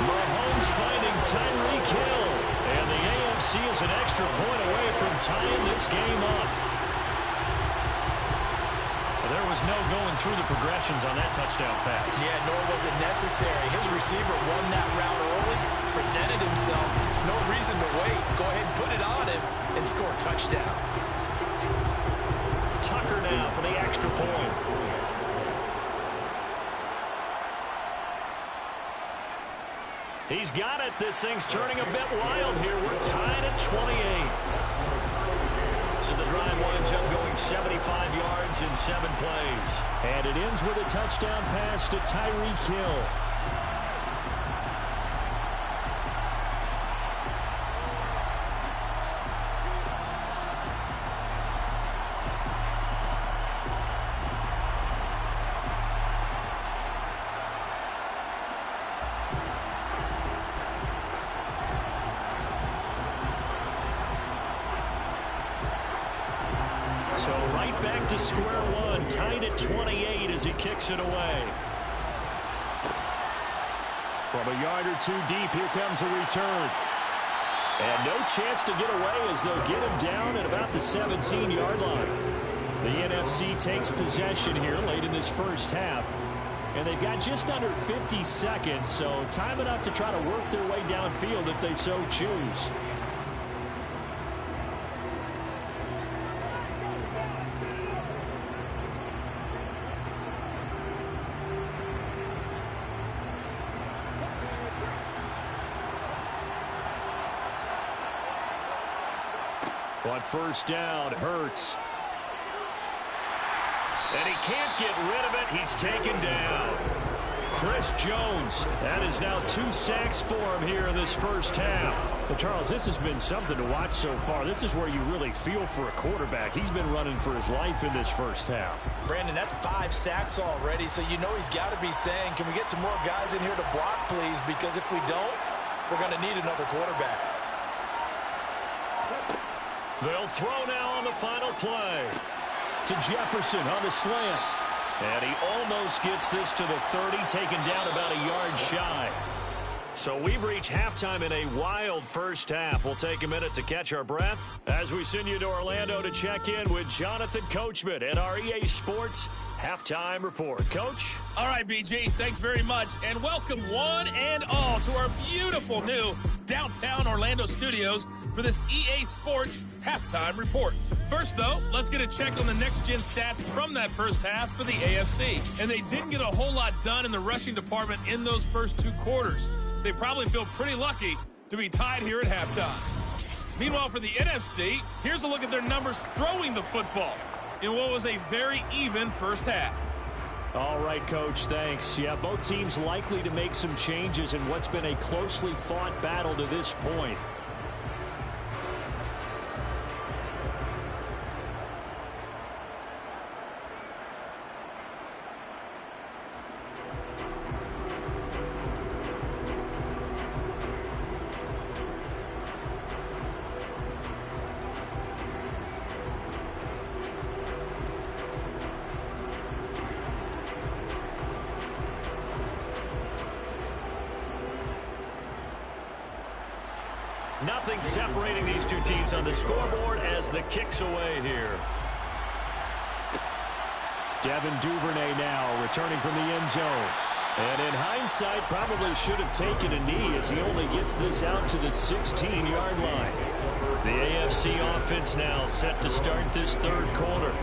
Mahomes finding Tyreek Hill. And the AFC is an extra point away from tying this game up. There was no going through the progressions on that touchdown pass. Yeah, nor was it necessary. His receiver won that route early, presented himself. No reason to wait. Go ahead and put it on him and score a touchdown. Tucker now for the extra point. He's got it. This thing's turning a bit wild here. We're tied at 28. So the drive winds up going 75 yards in 7 plays. And it ends with a touchdown pass to Tyreek Hill. So right back to square one, tied at 28 as he kicks it away. From a yard or two deep, here comes a return. And no chance to get away as they'll get him down at about the 17-yard line. The NFC takes possession here late in this first half. And they've got just under 50 seconds, so time enough to try to work their way downfield if they so choose. On first down, Hurts. And he can't get rid of it. He's taken down. Chris Jones. That is now 2 sacks for him here in this first half. Well, Charles, this has been something to watch so far. This is where you really feel for a quarterback. He's been running for his life in this first half. Brandon, that's 5 sacks already, so you know he's got to be saying, can we get some more guys in here to block, please? Because if we don't, we're going to need another quarterback. They'll throw now on the final play. To Jefferson on the slant. And he almost gets this to the 30, taken down about a yard shy. So we've reached halftime in a wild first half. We'll take a minute to catch our breath as we send you to Orlando to check in with Jonathan Coachman at our EA Sports Halftime Report. Coach? All right, BG, thanks very much. And welcome one and all to our beautiful new downtown Orlando studios for this EA Sports Halftime Report. First, though, let's get a check on the next-gen stats from that first half for the AFC. And they didn't get a whole lot done in the rushing department in those first 2 quarters. They probably feel pretty lucky to be tied here at halftime. Meanwhile, for the NFC, here's a look at their numbers throwing the football in what was a very even first half. All right, Coach, thanks. Yeah, both teams likely to make some changes in what's been a closely fought battle to this point. Nothing separating these two teams on the scoreboard as the kick's away here. Devin Duvernay now returning from the end zone. And in hindsight, probably should have taken a knee as he only gets this out to the 16-yard line. The AFC offense now set to start this third quarter.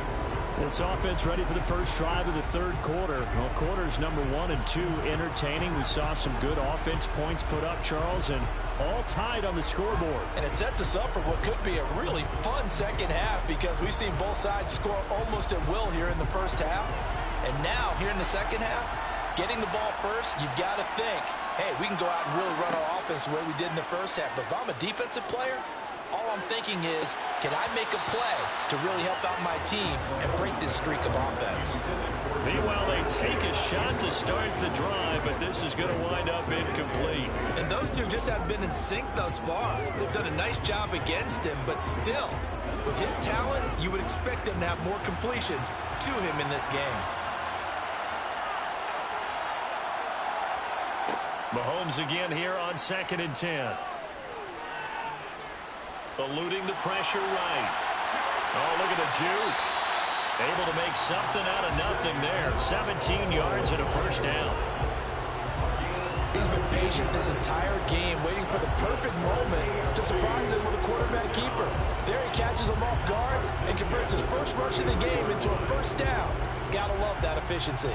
This offense ready for the first drive of the third quarter. Well, quarters number 1 and 2 entertaining. We saw some good offense points put up, Charles, and all tied on the scoreboard. And it sets us up for what could be a really fun second half because we've seen both sides score almost at will here in the first half. And now, here in the second half, getting the ball first, you've got to think, hey, we can go out and really run our offense the way we did in the first half. But if I'm a defensive player, all I'm thinking is, can I make a play to really help out my team and break this streak of offense? Meanwhile, they take a shot to start the drive, but this is going to wind up incomplete. And those two just haven't been in sync thus far. They've done a nice job against him, but still, with his talent, you would expect them to have more completions to him in this game. Mahomes again here on 2nd and 10. Eluding the pressure right. Oh, look at the juke. Able to make something out of nothing there. 17 yards and a first down. He's been patient this entire game, waiting for the perfect moment to surprise them with a quarterback keeper. There he catches him off guard and converts his first rush of the game into a first down. Gotta love that efficiency.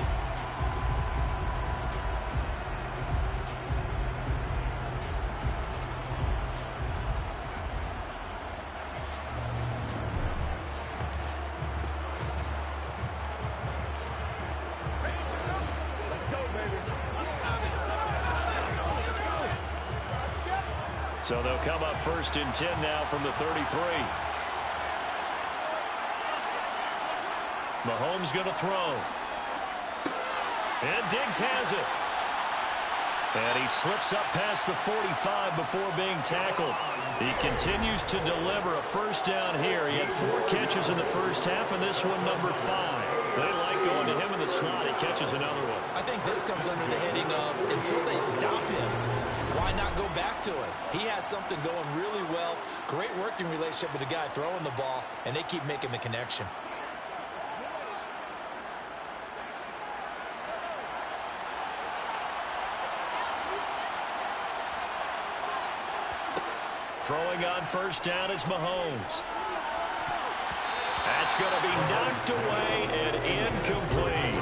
So they'll come up 1st and 10 now from the 33. Mahomes going to throw. And Diggs has it. And he slips up past the 45 before being tackled. He continues to deliver a first down here. He had 4 catches in the first half, and this one number 5. They like going to him in the slot. He catches another one. I think this comes under the heading of until they stop him, why not go back to it? He has something going really well. Great working relationship with the guy throwing the ball, and they keep making the connection. Throwing on first down is Mahomes. That's going to be knocked away and incomplete.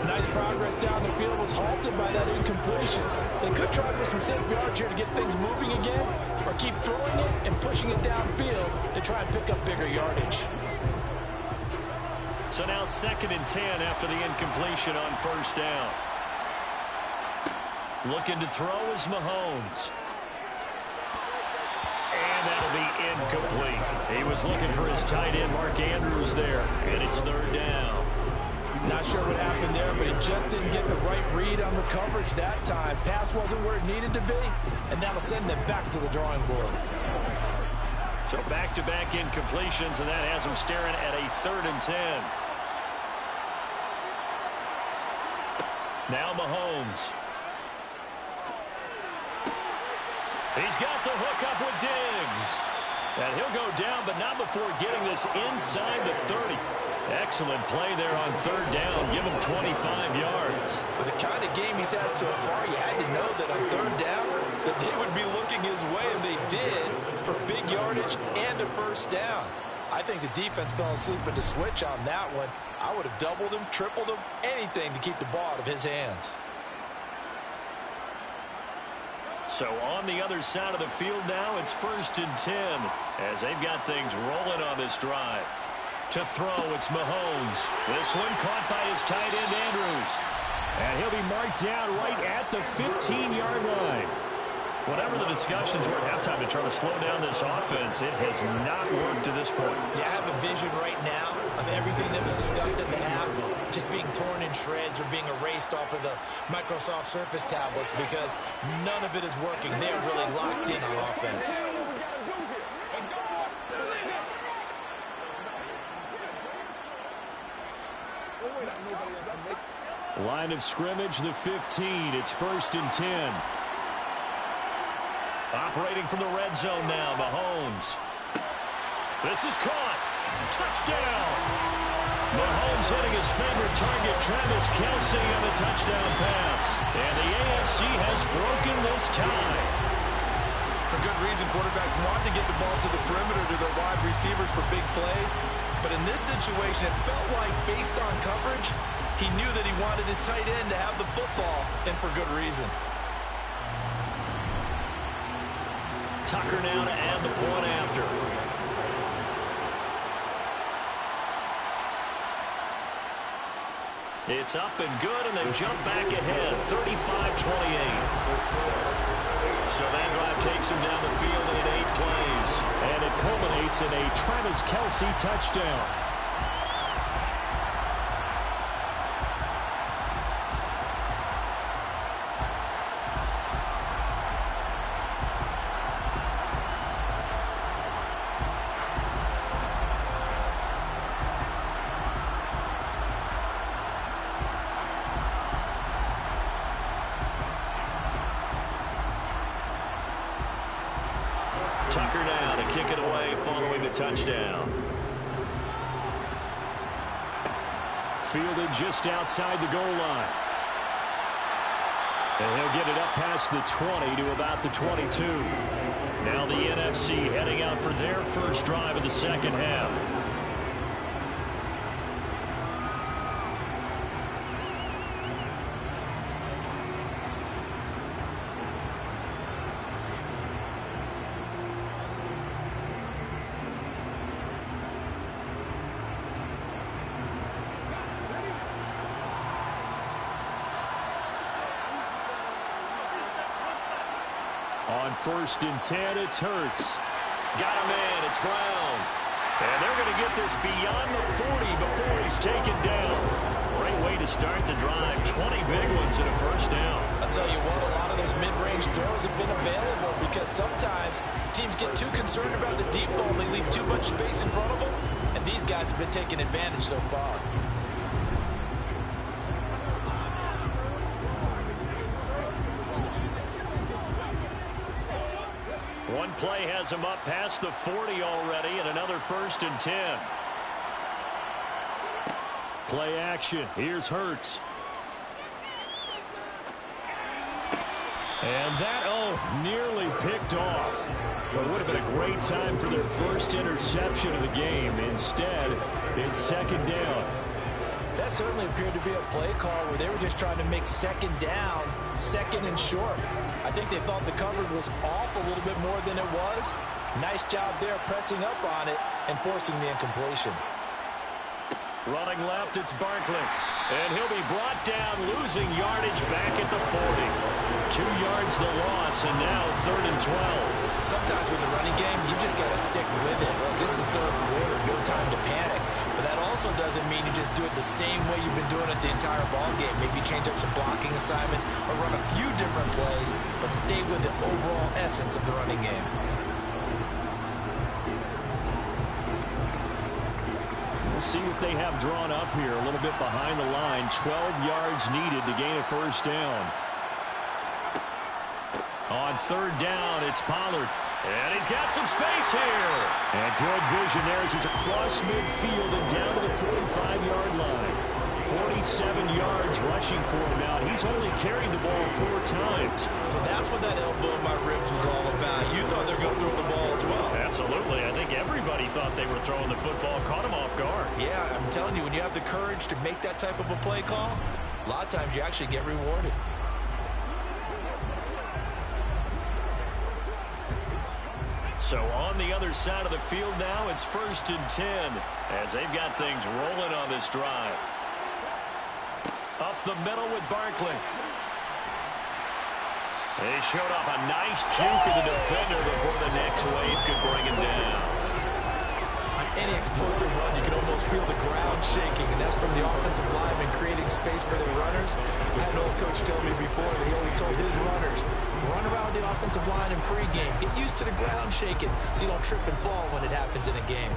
Nice progress down the field, was halted by that incompletion. They could try for some safe yards here to get things moving again, or keep throwing it and pushing it downfield to try and pick up bigger yardage. So now 2nd and 10 after the incompletion on first down. Looking to throw is Mahomes. And that'll be incomplete. He was looking for his tight end, Mark Andrews, there. And it's 3rd down. Not sure what happened there, but he just didn't get the right read on the coverage that time. Pass wasn't where it needed to be, and that'll send them back to the drawing board. So back-to-back incompletions, and that has him staring at a 3rd and 10. Now Mahomes. He's got the hook up with Diggs. And he'll go down, but not before getting this inside the 30. Excellent play there on 3rd down. Give him 25 yards. With the kind of game he's had so far, you had to know that on 3rd down that they would be looking his way, and they did, for big yardage and a first down. I think the defense fell asleep at the switch on that one. I would have doubled him, tripled him, anything to keep the ball out of his hands. So on the other side of the field now, it's 1st and 10 as they've got things rolling on this drive. To throw, it's Mahomes. This one caught by his tight end, Andrews. And he'll be marked down right at the 15-yard line. Whatever the discussions were at halftime to try to slow down this offense, it has not worked to this point. Yeah, I have a vision right now of everything that was discussed at the half just being torn in shreds or being erased off of the Microsoft Surface tablets because none of it is working. They are really locked in on offense. Line of scrimmage, the 15. It's 1st and 10. Operating from the red zone now, Mahomes. This is caught. Touchdown. Mahomes hitting his favorite target, Travis Kelce, on the touchdown pass. And the AFC has broken this tie. For good reason, quarterbacks want to get the ball to the perimeter to their wide receivers for big plays. But in this situation, it felt like, based on coverage, he knew that he wanted his tight end to have the football, and for good reason. Tucker now to add the point after. It's up and good, and they jump back ahead, 35-28. So that drive takes him down the field in 8 plays. And it culminates in a Travis Kelce touchdown. Tucker now to kick it away following the touchdown. Fielded just outside the goal line. And he'll get it up past the 20 to about the 22. Now the NFC heading out for their first drive of the second half. On 1st and 10, it's Hurts. Got him in. It's Brown. And they're going to get this beyond the 40 before he's taken down. Great way to start the drive. 20 big ones and a first down. I'll tell you what, a lot of those mid-range throws have been available because sometimes teams get too concerned about the deep ball and they leave too much space in front of them. And these guys have been taking advantage so far. One play has him up past the 40 already, and another 1st and 10. Play action. Here's Hurts. And that, nearly picked off. It would have been a great time for their first interception of the game. Instead, it's 2nd down. That certainly appeared to be a play call where they were just trying to make 2nd down, 2nd and short. I think they thought the coverage was off a little bit more than it was. Nice job there pressing up on it and forcing the incompletion. Running left, it's Barkley. And he'll be brought down, losing yardage back at the 40. 2 yards the loss, and now 3rd and 12. Sometimes with the running game, you just got to stick with it. Look, this is the 3rd quarter, no time to panic. But that also doesn't mean you just do it the same way you've been doing it the entire ball game. Maybe change up some blocking assignments or run a few different plays, but stay with the overall essence of the running game. We'll see what they have drawn up here. A little bit behind the line. 12 yards needed to gain a first down. On 3rd down, it's Pollard. And he's got some space here. And good vision there as he's across midfield and down to the 45-yard line. 47 yards rushing for him out. He's only carried the ball 4 times. So that's what that elbow in my ribs was all about. You thought they were going to throw the ball as well. Absolutely. I think everybody thought they were throwing the football, caught him off guard. Yeah, I'm telling you, when you have the courage to make that type of a play call, a lot of times you actually get rewarded. So on the other side of the field now, it's 1st and 10 as they've got things rolling on this drive. Up the middle with Barkley. He showed off a nice juke of the defender before the next wave could bring him down. On any explosive run, you can almost feel the ground shaking, and that's from the offensive linemen creating space for their runners. I had an old coach tell me before that he always told his runners, run around the offensive line in pregame. Get used to the ground shaking so you don't trip and fall when it happens in a game.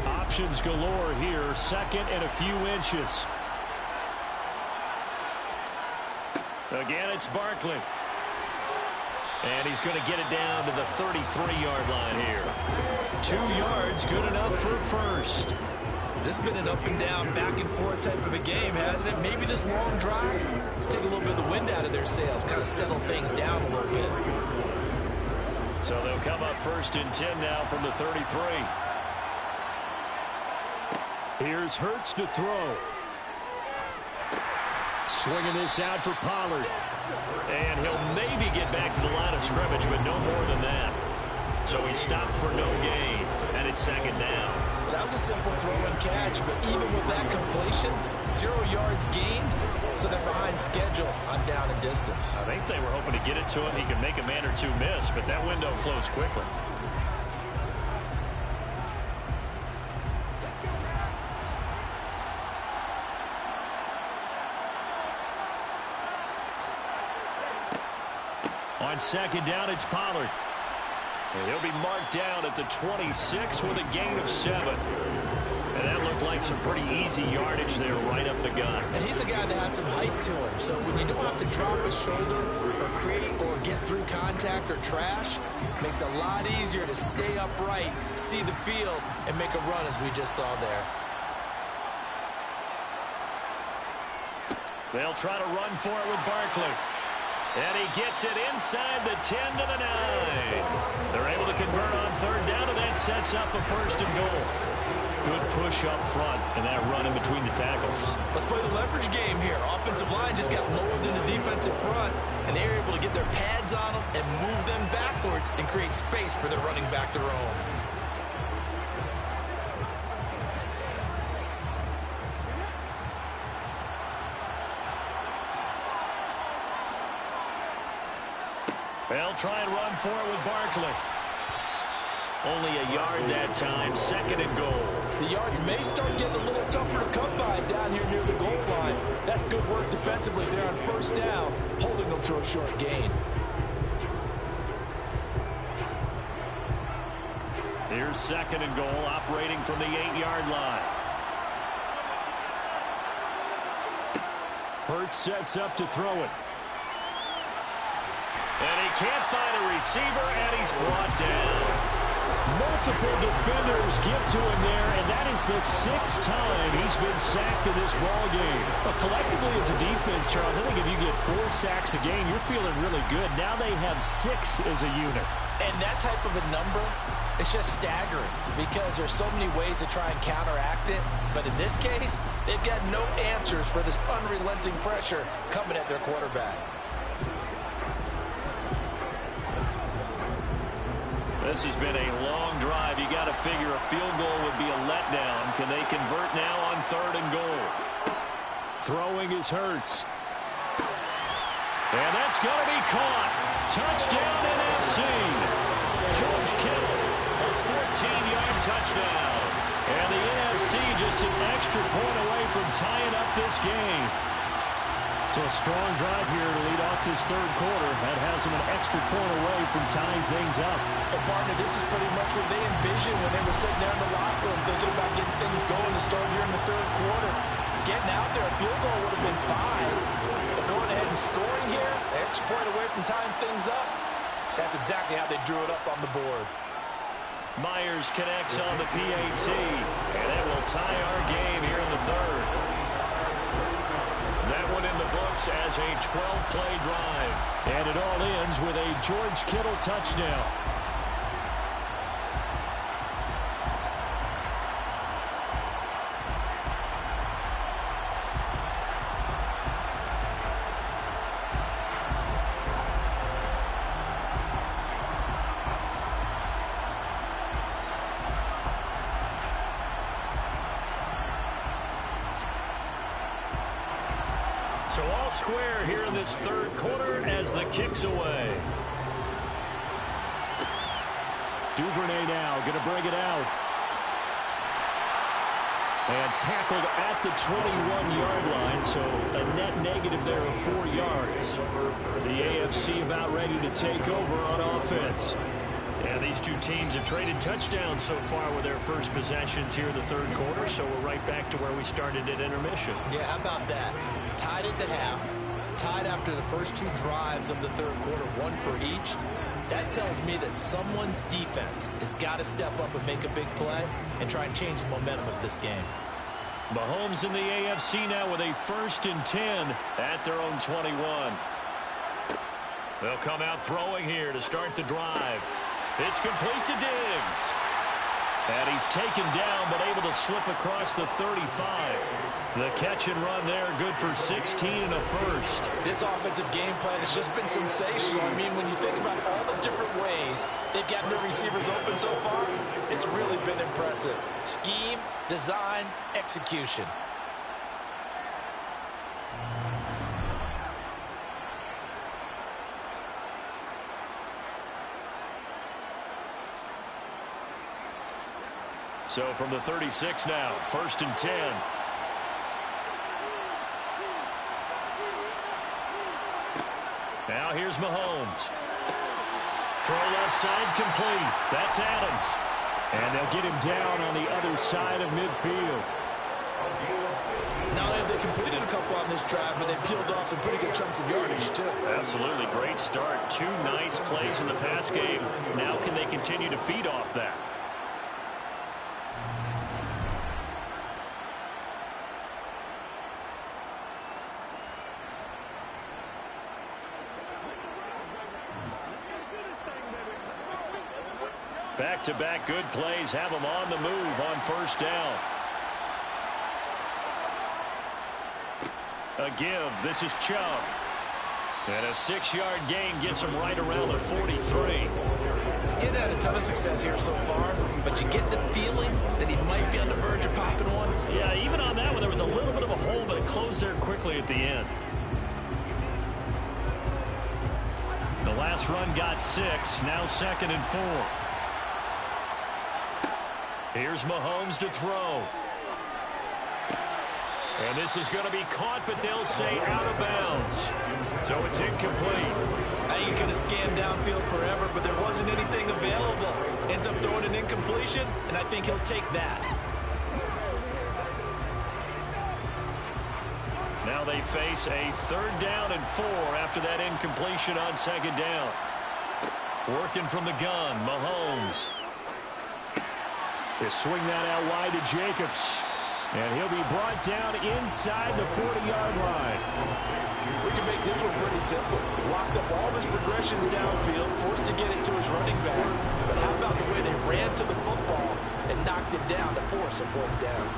Options galore here. 2nd and a few inches. Again, it's Barkley. And he's going to get it down to the 33-yard line here. 2 yards, good enough for a first. This has been an up and down, back and forth type of a game, hasn't it? Maybe this long drive take a little bit of the wind out of their sails, kind of settle things down a little bit. So they'll come up 1st and 10 now from the 33. Here's Hurts to throw. Swinging this out for Pollard. And he'll maybe get back to the line of scrimmage, but no more than that. So he stopped for no gain, and it's 2nd down. Well, that was a simple throw and catch, but even with that completion, 0 yards gained, so they're behind schedule on down and distance. I think they were hoping to get it to him. He could make a man or two miss, but that window closed quickly. On 2nd down, it's Pollard. And he'll be marked down at the 26 with a gain of 7. And that looked like some pretty easy yardage there right up the gut. And he's a guy that has some height to him. So when you don't have to drop his shoulder or create or get through contact or trash, it makes it a lot easier to stay upright, see the field, and make a run as we just saw there. They'll try to run for it with Barkley. And he gets it inside the 10 to the 9. They're able to convert on 3rd down, and that sets up a 1st and goal. Good push up front and that run in between the tackles. Let's play the leverage game here. Offensive line just got lower than the defensive front, and they're able to get their pads on them and move them backwards and create space for their running back to roam. They'll try and run for it with Barkley. Only a yard that time, 2nd and goal. The yards may start getting a little tougher to come by down here near the goal line. That's good work defensively there on 1st down, holding them to a short gain. Here's 2nd and goal, operating from the 8-yard line. Hurts sets up to throw it. And he can't find a receiver, and he's brought down. Multiple defenders get to him there, and that is the 6th time he's been sacked in this ball game. But collectively as a defense, Charles, I think if you get 4 sacks a game, you're feeling really good. Now they have 6 as a unit. And that type of a number, it's just staggering because there's so many ways to try and counteract it. But in this case, they've got no answers for this unrelenting pressure coming at their quarterback. This has been a long drive. You got to figure a field goal would be a letdown. Can they convert now on 3rd and goal? Throwing is Hurts. And that's going to be caught. Touchdown NFC. George Kittle, a 14-yard touchdown. And the NFC just an extra point away from tying up this game. So a strong drive here to lead off this 3rd quarter. That has them an extra point away from tying things up. And partner, this is pretty much what they envisioned when they were sitting there in the locker room thinking about getting things going to start here in the 3rd quarter. Getting out there, a field goal would have been fine. But going ahead and scoring here, extra point away from tying things up, that's exactly how they drew it up on the board. Myers connects on the PAT, and it will tie our game here in the 3rd. That one in the books as a 12-play drive. And it all ends with a George Kittle touchdown. So all square here in this 3rd quarter as the kick's away. Duvernay now going to bring it out. And tackled at the 21-yard line, so a net negative there of 4 yards. The AFC about ready to take over on offense. And these two teams have traded touchdowns so far with their first possessions here in the 3rd quarter, so we're right back to where we started at intermission. Yeah, how about that? Tied at the half, tied after the first 2 drives of the 3rd quarter, 1 for each. That tells me that someone's defense has got to step up and make a big play and try and change the momentum of this game. Mahomes in the AFC now with a 1st and 10 at their own 21. They'll come out throwing here to start the drive. It's complete to Diggs. And he's taken down but able to slip across the 35. The catch and run there, good for 16 and a first. This offensive game plan has just been sensational. I mean, when you think about all the different ways they've gotten their receivers open so far, it's really been impressive. Scheme, design, execution. So from the 36 now, 1st and 10. Now here's Mahomes. Throw left side complete. That's Adams. And they'll get him down on the other side of midfield. Not only have they completed a couple on this drive, but they peeled off some pretty good chunks of yardage, too. Absolutely. Great start. 2 nice plays in the pass game. Now can they continue to feed off that? Back-to-back good plays have them on the move on 1st down. A give. This is Chubb. And a 6-yard gain gets him right around the 43. He's had a ton of success here so far, but you get the feeling that he might be on the verge of popping one. Yeah, even on that one, there was a little bit of a hole, but it closed there quickly at the end. The Last run got 6. Now 2nd and 4. Here's Mahomes to throw. And this is going to be caught, but they'll say out of bounds. So it's incomplete. I think he could have scanned downfield forever, but there wasn't anything available. Ends up throwing an incompletion, and I think he'll take that. Now they face a 3rd down and 4 after that incompletion on 2nd down. Working from the gun, Mahomes. They swing that out wide to Jacobs. And he'll be brought down inside the 40-yard line. We can make this one pretty simple. Locked up all his progressions downfield, forced to get it to his running back. But how about the way they ran to the football and knocked it down to force a 4th down?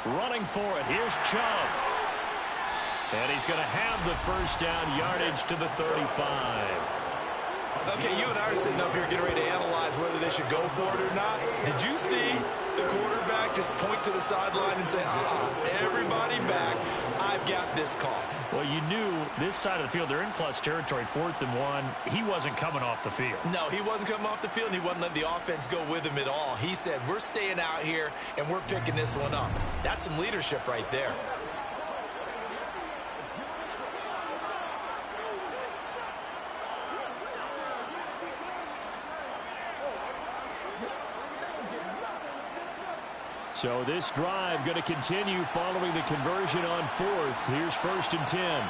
Running for it. Here's Chubb. And he's going to have the 1st down yardage to the 35. Okay, you and I are sitting up here getting ready to analyze whether they should go for it or not. Did you see the quarterback just point to the sideline and say, everybody back, I've got this call? Well, you knew this side of the field, they're in clutch territory, 4th and 1. He wasn't coming off the field. No, he wasn't coming off the field, and he wasn't letting the offense go with him at all. He said, we're staying out here, and we're picking this one up. That's some leadership right there. So this drive going to continue following the conversion on 4th. Here's 1st and 10.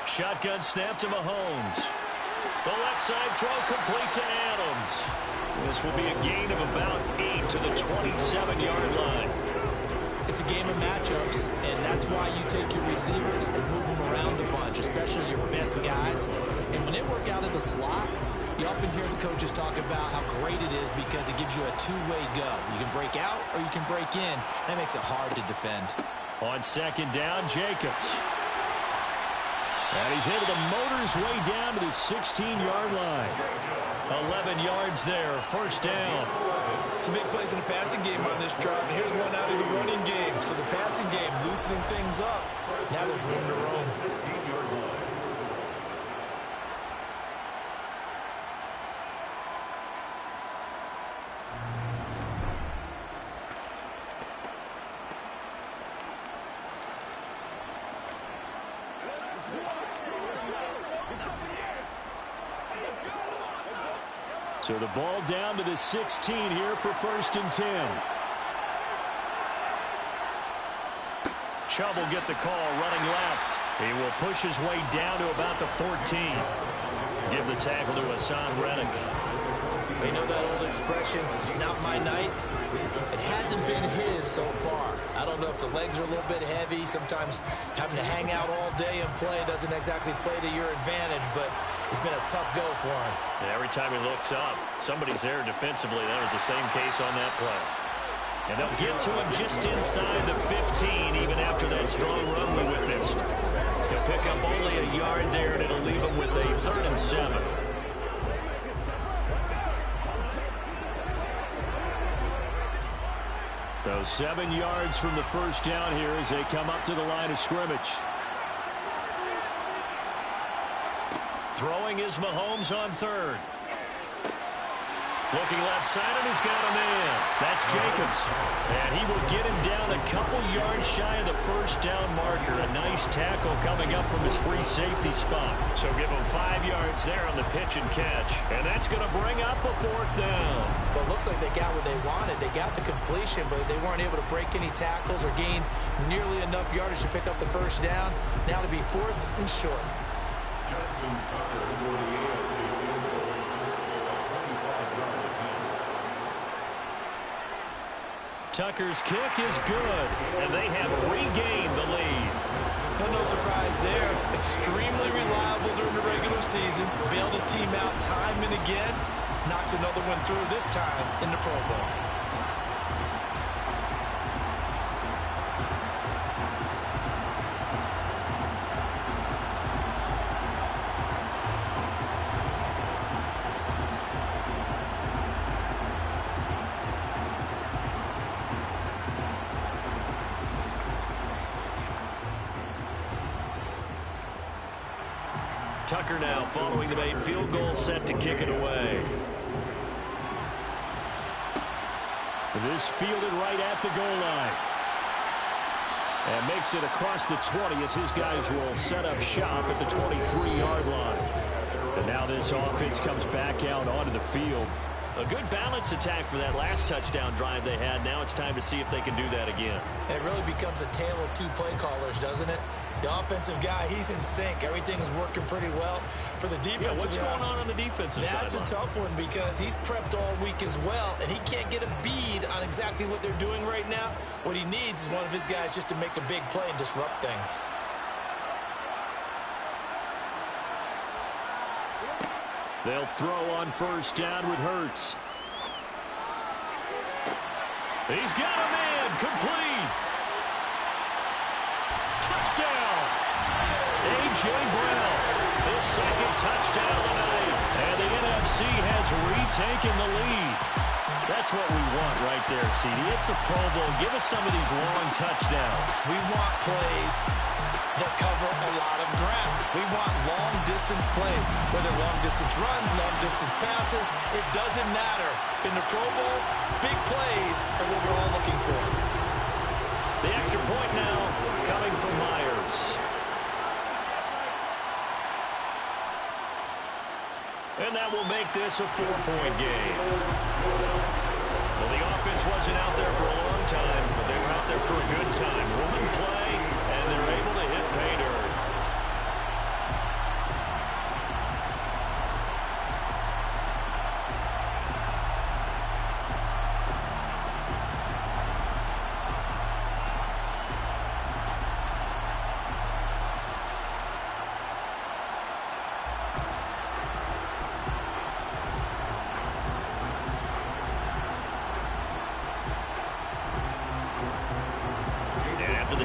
Shotgun snap to Mahomes. The left side throw complete to Adams. This will be a gain of about 8 to the 27-yard line. It's a game of matchups, and that's why you take your receivers and move them around a bunch, especially your best guys. And when they work out of the slot, you often hear the coaches talk about how great it is because it gives you a two-way go. You can break out or you can break in. That makes it hard to defend. On 2nd down, Jacobs. And he's able to motor his way down to the 16-yard line. 11 yards there, 1st down. Some big plays in the passing game on this drive. And here's one out of the running game. So the passing game loosening things up. Now there's room to roam. So the ball down to the 16 here for 1st and 10. Chubb will get the call running left. He will push his way down to about the 14. Give the tackle to Hassan Reddick. You know that old expression, it's not my night? It hasn't been his so far. I don't know if the legs are a little bit heavy. Sometimes having to hang out all day and play doesn't exactly play to your advantage, but it's been a tough go for him. Yeah, every time he looks up, somebody's there defensively. That was the same case on that play. And they'll get to him just inside the 15, even after that strong run we witnessed. He'll pick up only a yard there, and it'll leave him with a 3rd and 7. So 7 yards from the 1st down here as they come up to the line of scrimmage. Throwing is Mahomes on 3rd. Looking left side, and he's got a man. That's Jacobs. And he will get him down a couple yards shy of the 1st down marker. A nice tackle coming up from his free safety spot. So give him 5 yards there on the pitch and catch. And that's going to bring up a 4th down. Well, it looks like they got what they wanted. They got the completion, but they weren't able to break any tackles or gain nearly enough yardage to pick up the 1st down. Now to be 4th and short. Tucker's kick is good, and they have regained the lead. Well, no surprise there. Extremely reliable during the regular season. Bailed his team out time and again. Knocks another one through, this time in the Pro Bowl. Tucker now following the made field goal, set to kick it away. This fielded right at the goal line. And makes it across the 20 as his guys will set up shop at the 23-yard line. And now this offense comes back out onto the field. A good balance attack for that last touchdown drive they had. Now it's time to see if they can do that again. It really becomes a tale of two play callers, doesn't it? The offensive guy, he's in sync. Everything is working pretty well. For the defensive guy, what's going on the defensive side? That's a tough one because he's prepped all week as well, and he can't get a bead on exactly what they're doing right now. What he needs is one of his guys just to make a big play and disrupt things. They'll throw on first down with Hurts. He's got a man, complete. Touchdown. A.J. Brown, his second touchdown tonight. And the NFC has retaken the lead. That's what we want right there, CD. It's a Pro Bowl. Give us some of these long touchdowns. We want plays that cover a lot of ground. We want long-distance plays, whether long-distance runs, long-distance passes. It doesn't matter. In the Pro Bowl, big plays are what we're all looking for. The extra point now coming from Myers. And that will make this a 4-point game. Well, the offense wasn't out there for a long time, but they were out there for a good time. One play, and they're able to hit pay dirt.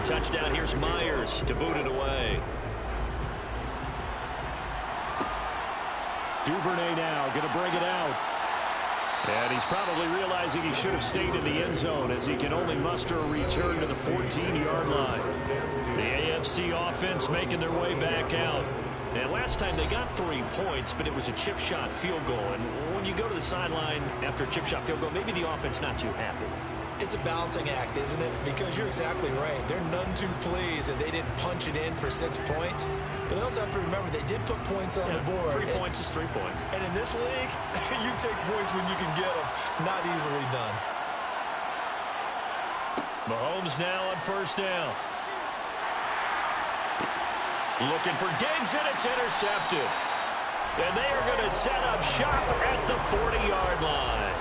Touchdown, here's Myers to boot it away. Duvernay now going to bring it out. And he's probably realizing he should have stayed in the end zone as he can only muster a return to the 14-yard line. The AFC offense making their way back out. And last time they got 3 points, but it was a chip shot field goal. And when you go to the sideline after a chip shot field goal, maybe the offense not too happy. It's a balancing act, isn't it? Because you're exactly right. They're none too pleased that they didn't punch it in for 6 points. But they also have to remember they did put points on the board. 3 points is 3 points. And in this league, you take points when you can get them. Not easily done. Mahomes now on first down. Looking for Diggs, and it's intercepted. And they are going to set up shop at the 40-yard line.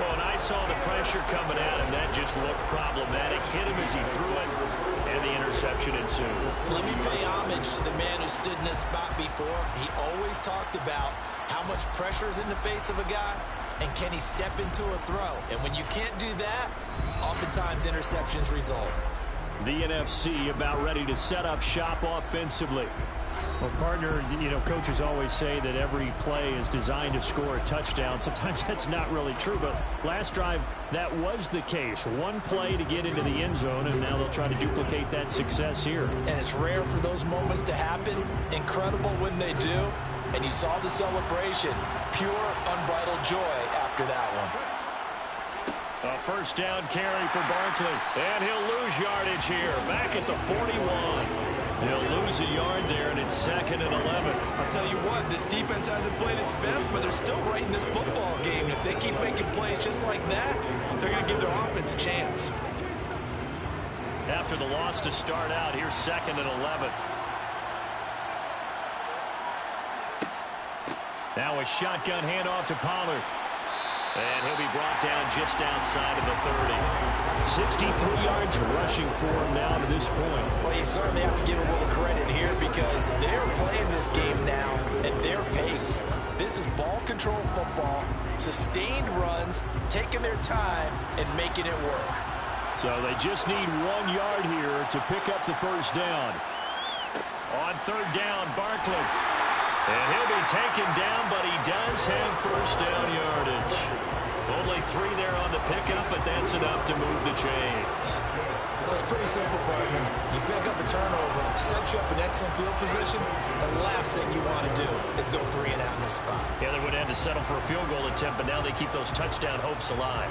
Well, and I saw the pressure coming at him. That just looked problematic. Hit him as he threw it, and the interception ensued. Let me pay homage to the man who stood in this spot before. He always talked about how much pressure is in the face of a guy, and can he step into a throw. And when you can't do that, oftentimes interceptions result. The NFC about ready to set up shop offensively. Well, partner, you know, coaches always say that every play is designed to score a touchdown. Sometimes that's not really true, but last drive, that was the case. One play to get into the end zone, and now they'll try to duplicate that success here. And it's rare for those moments to happen. Incredible when they do. And you saw the celebration. Pure, unbridled joy after that one. A first down carry for Barkley. And he'll lose yardage here. Back at the 41. They'll lose a yard there, and it's 2nd and 11. I'll tell you what, this defense hasn't played its best, but they're still right in this football game. If they keep making plays just like that, they're going to give their offense a chance. After the loss to start out, here's 2nd and 11. Now a shotgun handoff to Pollard. And he'll be brought down just outside of the 30. 63 yards rushing for him now to this point. Well, you certainly have to give a little credit here because they're playing this game now at their pace. This is ball control football, sustained runs, taking their time, and making it work. So they just need 1 yard here to pick up the first down. On third down, Barkley. And he'll be taken down, but he does have first down yardage. Only 3 there on the pickup, but that's enough to move the chains. So it's pretty simple, partner. You pick up a turnover, set you up in excellent field position. The last thing you want to do is go 3 and out in this spot. Yeah, they would have had to settle for a field goal attempt, but now they keep those touchdown hopes alive.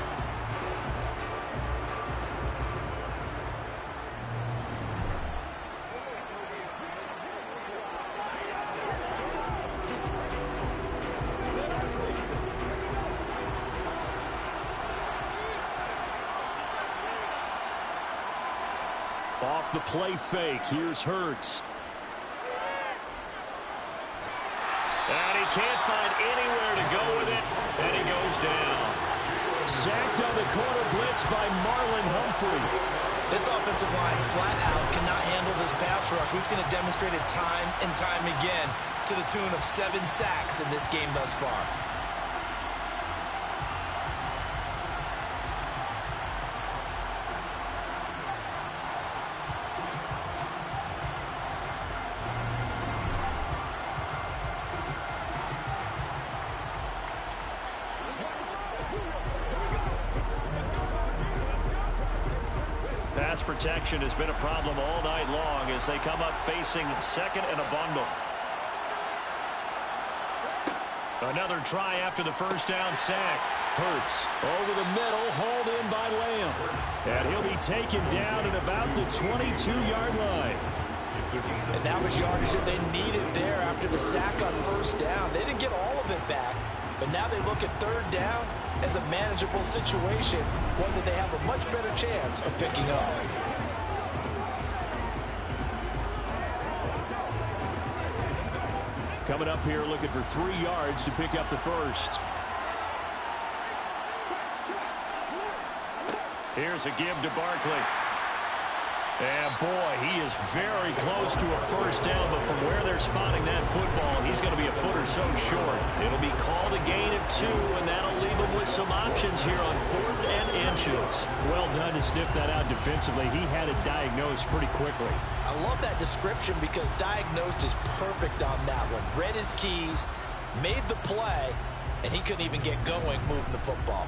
Off the play fake, here's Hurts. And he can't find anywhere to go with it, and he goes down. Sacked on the corner blitz by Marlon Humphrey. This offensive line flat out cannot handle this pass rush. We've seen it demonstrated time and time again to the tune of 7 sacks in this game thus far. Pass protection has been a problem all night long as they come up facing second and a bundle. Another try after the first down sack. Hurts over the middle, hauled in by Lamb. And he'll be taken down at about the 22-yard line. And that was yardage that they needed there after the sack on first down. They didn't get all of it back, but now they look at third down as a manageable situation, one that they have a much better chance of picking up. Coming up here looking for 3 yards to pick up the first. Here's a give to Barkley. And boy, he is very close to a first down, but from where they're spotting that football, he's going to be a foot or so short. It'll be called a gain of 2, and that'll leave him with some options here on 4th and inches. Well done to sniff that out defensively. He had it diagnosed pretty quickly. I love that description because diagnosed is perfect on that one. Read his keys, made the play, and he couldn't even get going moving the football.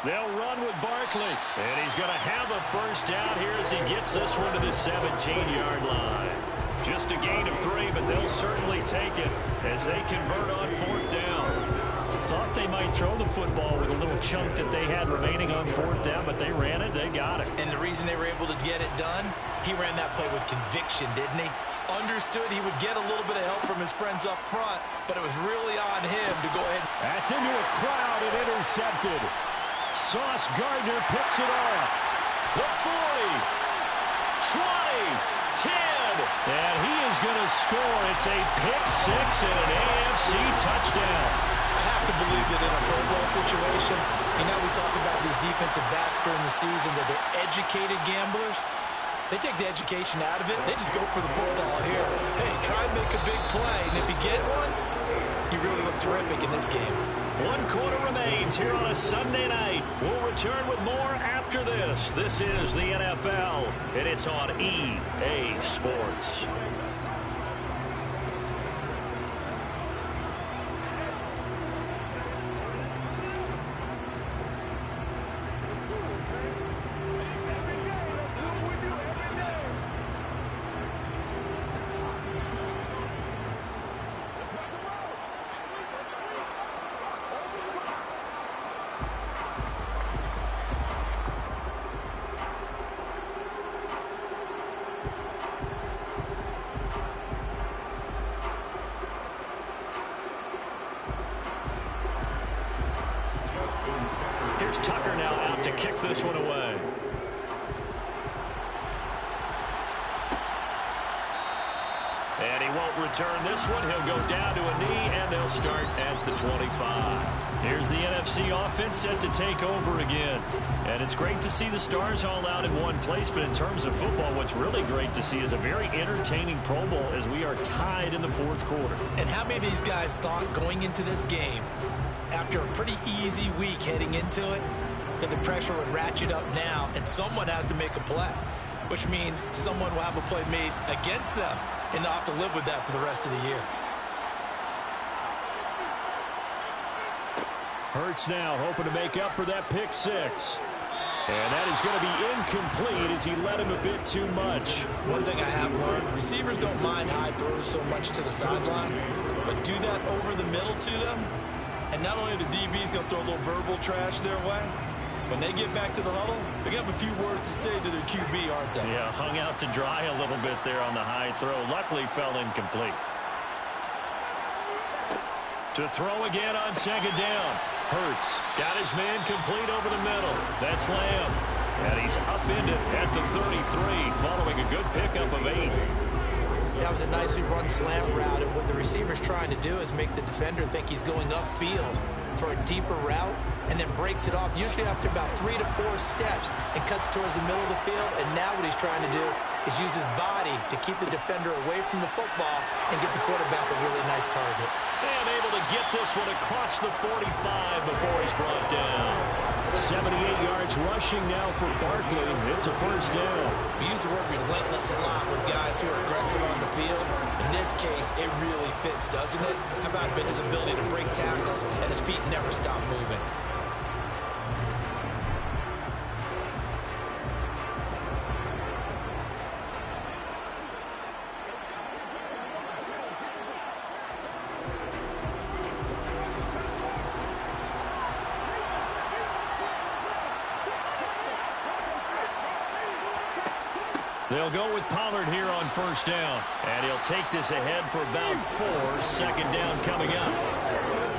They'll run with Barkley. And he's going to have a first down here as he gets this one to the 17-yard line. Just a gain of 3, but they'll certainly take it as they convert on 4th down. Thought they might throw the football with a little chunk that they had remaining on 4th down, but they ran it, they got it. And the reason they were able to get it done, he ran that play with conviction, didn't he? Understood he would get a little bit of help from his friends up front, but it was really on him to go ahead. That's into a crowd and intercepted. Sauce Gardner picks it off. The 40, 20, 10. And he is going to score. It's a pick 6 and an AFC touchdown. I have to believe that in a Pro Bowl situation, you know, we talk about these defensive backs during the season, that they're educated gamblers. They take the education out of it. They just go for the football here. Hey, try and make a big play, and if you get one, you really look terrific in this game. 1 quarter remains here on a Sunday night. We'll return with more after this. This is the NFL, and it's on EA Sports. Here's Tucker now out to kick this one away. And he won't return this one. He'll go down to a knee, and they'll start at the 25. Here's the NFC offense set to take over again. And it's great to see the stars all out in one place, but in terms of football, what's really great to see is a very entertaining Pro Bowl as we are tied in the 4th quarter. And how many of these guys thought going into this game, after a pretty easy week heading into it, that the pressure would ratchet up now, and someone has to make a play, which means someone will have a play made against them, and they'll have to live with that for the rest of the year. Hurts now hoping to make up for that pick six. And that is going to be incomplete as he led him a bit too much. One thing I have learned, receivers don't mind high throws so much to the sideline, but do that over the middle to them, and not only the DB's going to throw a little verbal trash their way, when they get back to the huddle, they're going to have a few words to say to their QB, aren't they? Yeah, hung out to dry a little bit there on the high throw. Luckily fell incomplete. To throw again on second down. Hurts got his man complete over the middle. That's Lamb. And he's upended at the 33 following a good pickup of 8. That was a nicely run slant route, and what the receiver's trying to do is make the defender think he's going upfield for a deeper route, and then breaks it off, usually after about 3 to 4 steps, and cuts towards the middle of the field. And now what he's trying to do is use his body to keep the defender away from the football and get the quarterback a really nice target. And able to get this one across the 45 before he's brought down. 78 yards rushing now for Barkley. It's a first down. We use the word relentless a lot with guys who are aggressive on the field. In this case, it really fits, doesn't it? How about his ability to break tackles and his feet never stop moving? They'll go with Pollard here on first down. And he'll take this ahead for about 4. Second down coming up.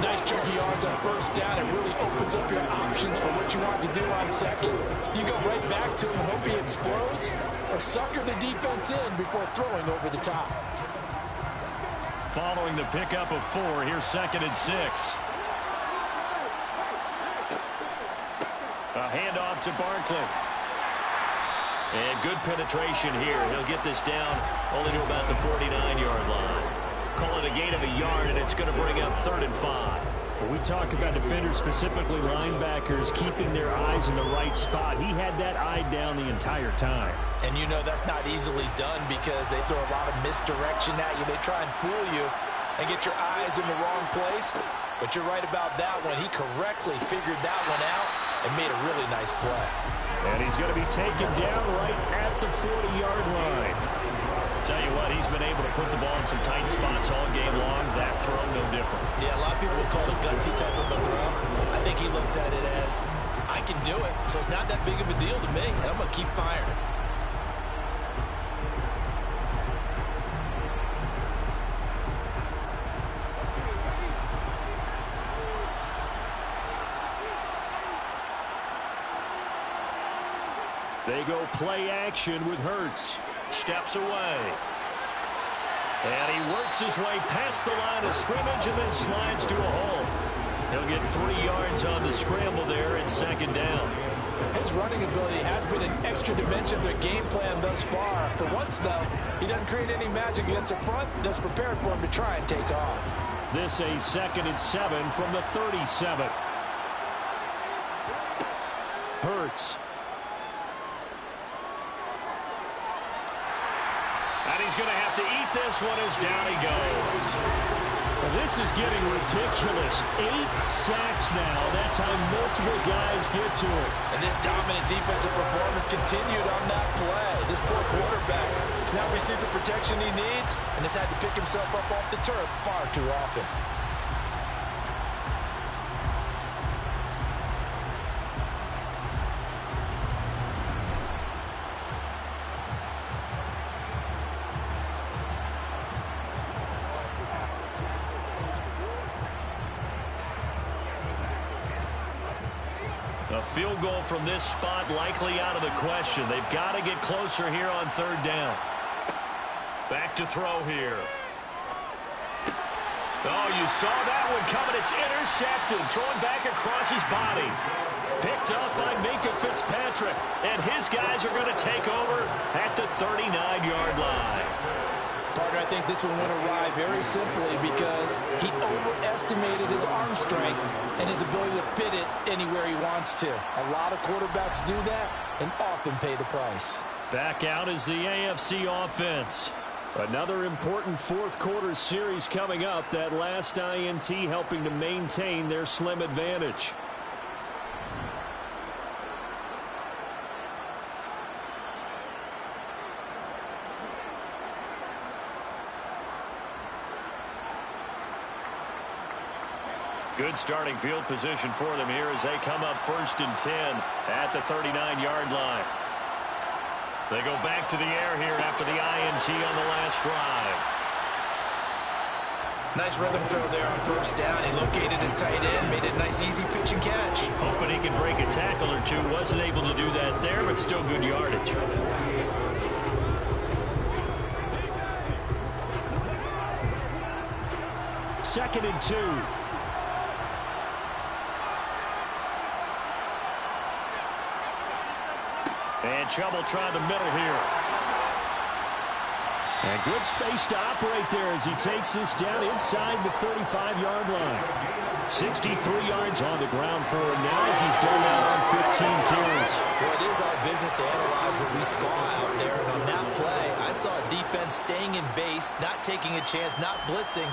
Nice chunky yards on first down. It really opens up your options for what you want to do on second. You go right back to him and hope he explodes, or sucker the defense in before throwing over the top. Following the pickup of 4, here's second and 6. A handoff to Barkley. And good penetration here. He'll get this down only to about the 49-yard line. Call it a gain of a yard, and it's going to bring up 3rd and 5. When we talk about defenders, specifically linebackers, keeping their eyes in the right spot, he had that eye down the entire time. And you know that's not easily done because they throw a lot of misdirection at you. They try and fool you and get your eyes in the wrong place. But you're right about that one. He correctly figured that one out and made a really nice play. And he's going to be taken down right at the 40-yard line. Tell you what, he's been able to put the ball in some tight spots all game long. That throw, no different. Yeah, a lot of people would call it a gutsy type of a throw. I think he looks at it as, I can do it, so it's not that big of a deal to me, and I'm going to keep firing. They go play action with Hurts. Steps away. And he works his way past the line of scrimmage and then slides to a hole. He'll get 3 yards on the scramble there at second down. His running ability has been an extra dimension of their game plan thus far. For once, though, he doesn't create any magic against the front that's prepared for him to try and take off. This a 2nd and 7 from the 37. Hurts. And he's going to have to eat this one as down he goes. Well, this is getting ridiculous. 8 sacks now. That's how multiple guys get to it. And this dominant defensive performance continued on that play. This poor quarterback has now received the protection he needs and has had to pick himself up off the turf far too often. A field goal from this spot likely out of the question. They've got to get closer here on 3rd down. Back to throw here. Oh, you saw that one coming. It's intercepted. Thrown back across his body. Picked up by Minkah Fitzpatrick. And his guys are going to take over at the 39-yard line. Partner, I think this one went awry very simply because he overestimated his arm strength and his ability to fit it anywhere he wants to. A lot of quarterbacks do that and often pay the price. Back out is the AFC offense. Another important fourth quarter series coming up. That last INT helping to maintain their slim advantage. Good starting field position for them here as they come up 1st and 10 at the 39-yard line. They go back to the air here after the INT on the last drive. Nice rhythm throw there on 1st down. He located his tight end, made it a nice easy pitch and catch. Hoping he could break a tackle or two. Wasn't able to do that there, but still good yardage. Second and 2. And Chubb will try the middle here. And good space to operate there as he takes this down inside the 35-yard line. 63 yards on the ground for him now as he's done that on 15 carries. Well, it is our business to analyze what we saw out there. And on that play, I saw a defense staying in base, not taking a chance, not blitzing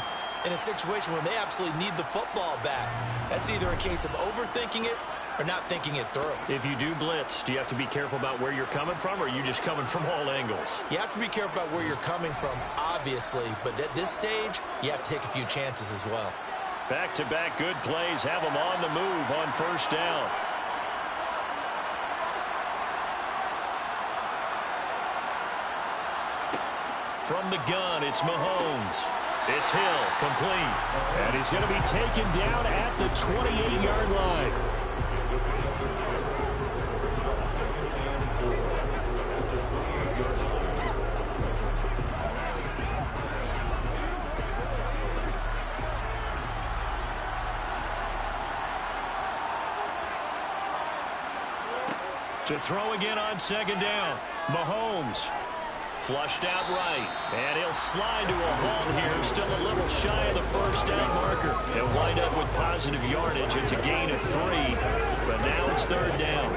in a situation where they absolutely need the football back. That's either a case of overthinking it or not thinking it through. If you do blitz, do you have to be careful about where you're coming from, or are you just coming from all angles? You have to be careful about where you're coming from, obviously, but at this stage, you have to take a few chances as well. Back-to-back good plays have them on the move on 1st down. From the gun, it's Mahomes. It's Hill, complete. And he's going to be taken down at the 28-yard line. To throw again on 2nd down. Mahomes. Flushed out right, and he'll slide to a halt here, still a little shy of the 1st down marker. He'll wind up with positive yardage. It's a gain of 3, but now it's 3rd down.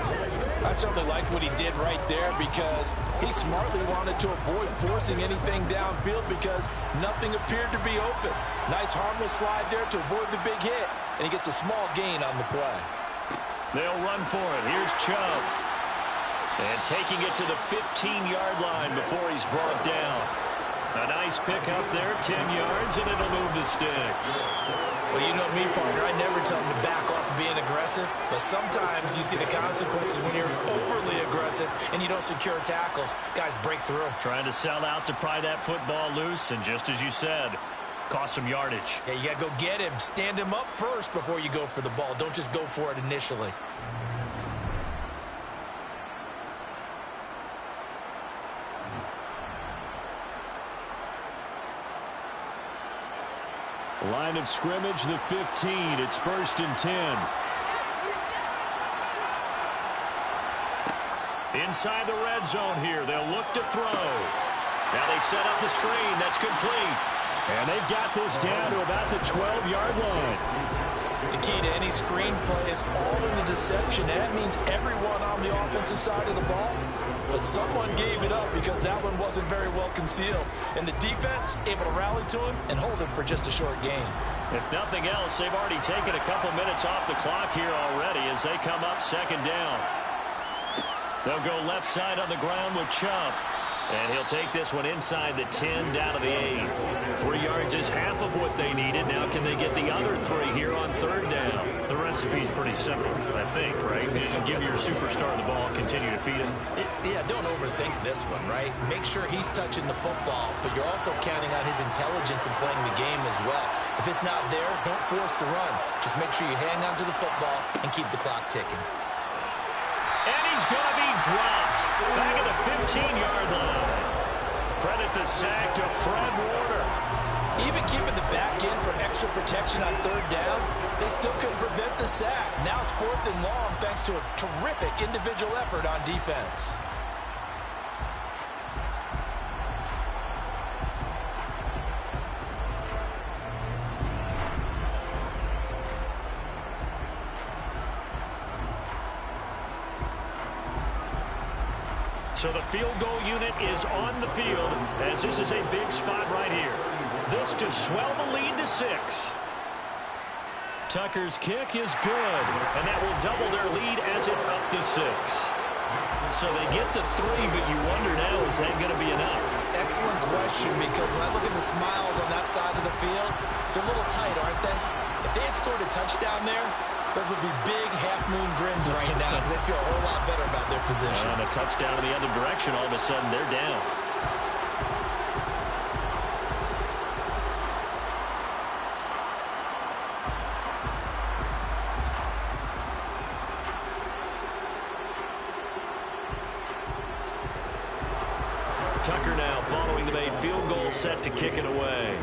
I certainly liked what he did right there because he smartly wanted to avoid forcing anything downfield because nothing appeared to be open. Nice harmless slide there to avoid the big hit, and he gets a small gain on the play. They'll run for it. Here's Chubb. And taking it to the 15-yard line before he's brought down. A nice pickup there, 10 yards, and it'll move the sticks. Well, you know me, partner. I never tell them to back off of being aggressive, but sometimes you see the consequences when you're overly aggressive and you don't secure tackles. Guys break through. Trying to sell out to pry that football loose, and just as you said, cost some yardage. Yeah, you got to go get him. Stand him up first before you go for the ball. Don't just go for it initially. Line of scrimmage, the 15. It's 1st and 10. Inside the red zone here. They'll look to throw. Now they set up the screen. That's complete. And they've got this down to about the 12-yard line. The key to any screen play is all in the deception. That means everyone on the offensive side of the ball. But someone gave it up because that one wasn't very well concealed. And the defense able to rally to him and hold him for just a short gain. If nothing else, they've already taken a couple minutes off the clock here already as they come up 2nd down. They'll go left side on the ground with Chubb. And he'll take this one inside the 10 down to the 8. 3 yards is half of what they needed. Now can they get the other 3 here on 3rd down? The recipe's pretty simple, I think, right? You just give your superstar the ball, continue to feed him. Yeah, don't overthink this one, right? Make sure he's touching the football, but you're also counting on his intelligence in playing the game as well. If it's not there, don't force the run. Just make sure you hang on to the football and keep the clock ticking. And he's going to be dropped back at the 15-yard line. Credit the sack to Fred Warner. Even keeping the back end for extra protection on 3rd down, they still couldn't prevent the sack. Now it's 4th and long thanks to a terrific individual effort on defense. So the field goal unit is on the field as this is a big spot right here. This to swell the lead to 6. Tucker's kick is good, and that will double their lead as it's up to 6. So they get the 3, but you wonder now, is that going to be enough? Excellent question, because when I look at the smiles on that side of the field, they're a little tight, aren't they? If they had scored a touchdown there, those would be big half-moon grins right now because they feel a whole lot better about their position. And a touchdown in the other direction, all of a sudden they're down. Tucker now following the made field goal, set to kick it away.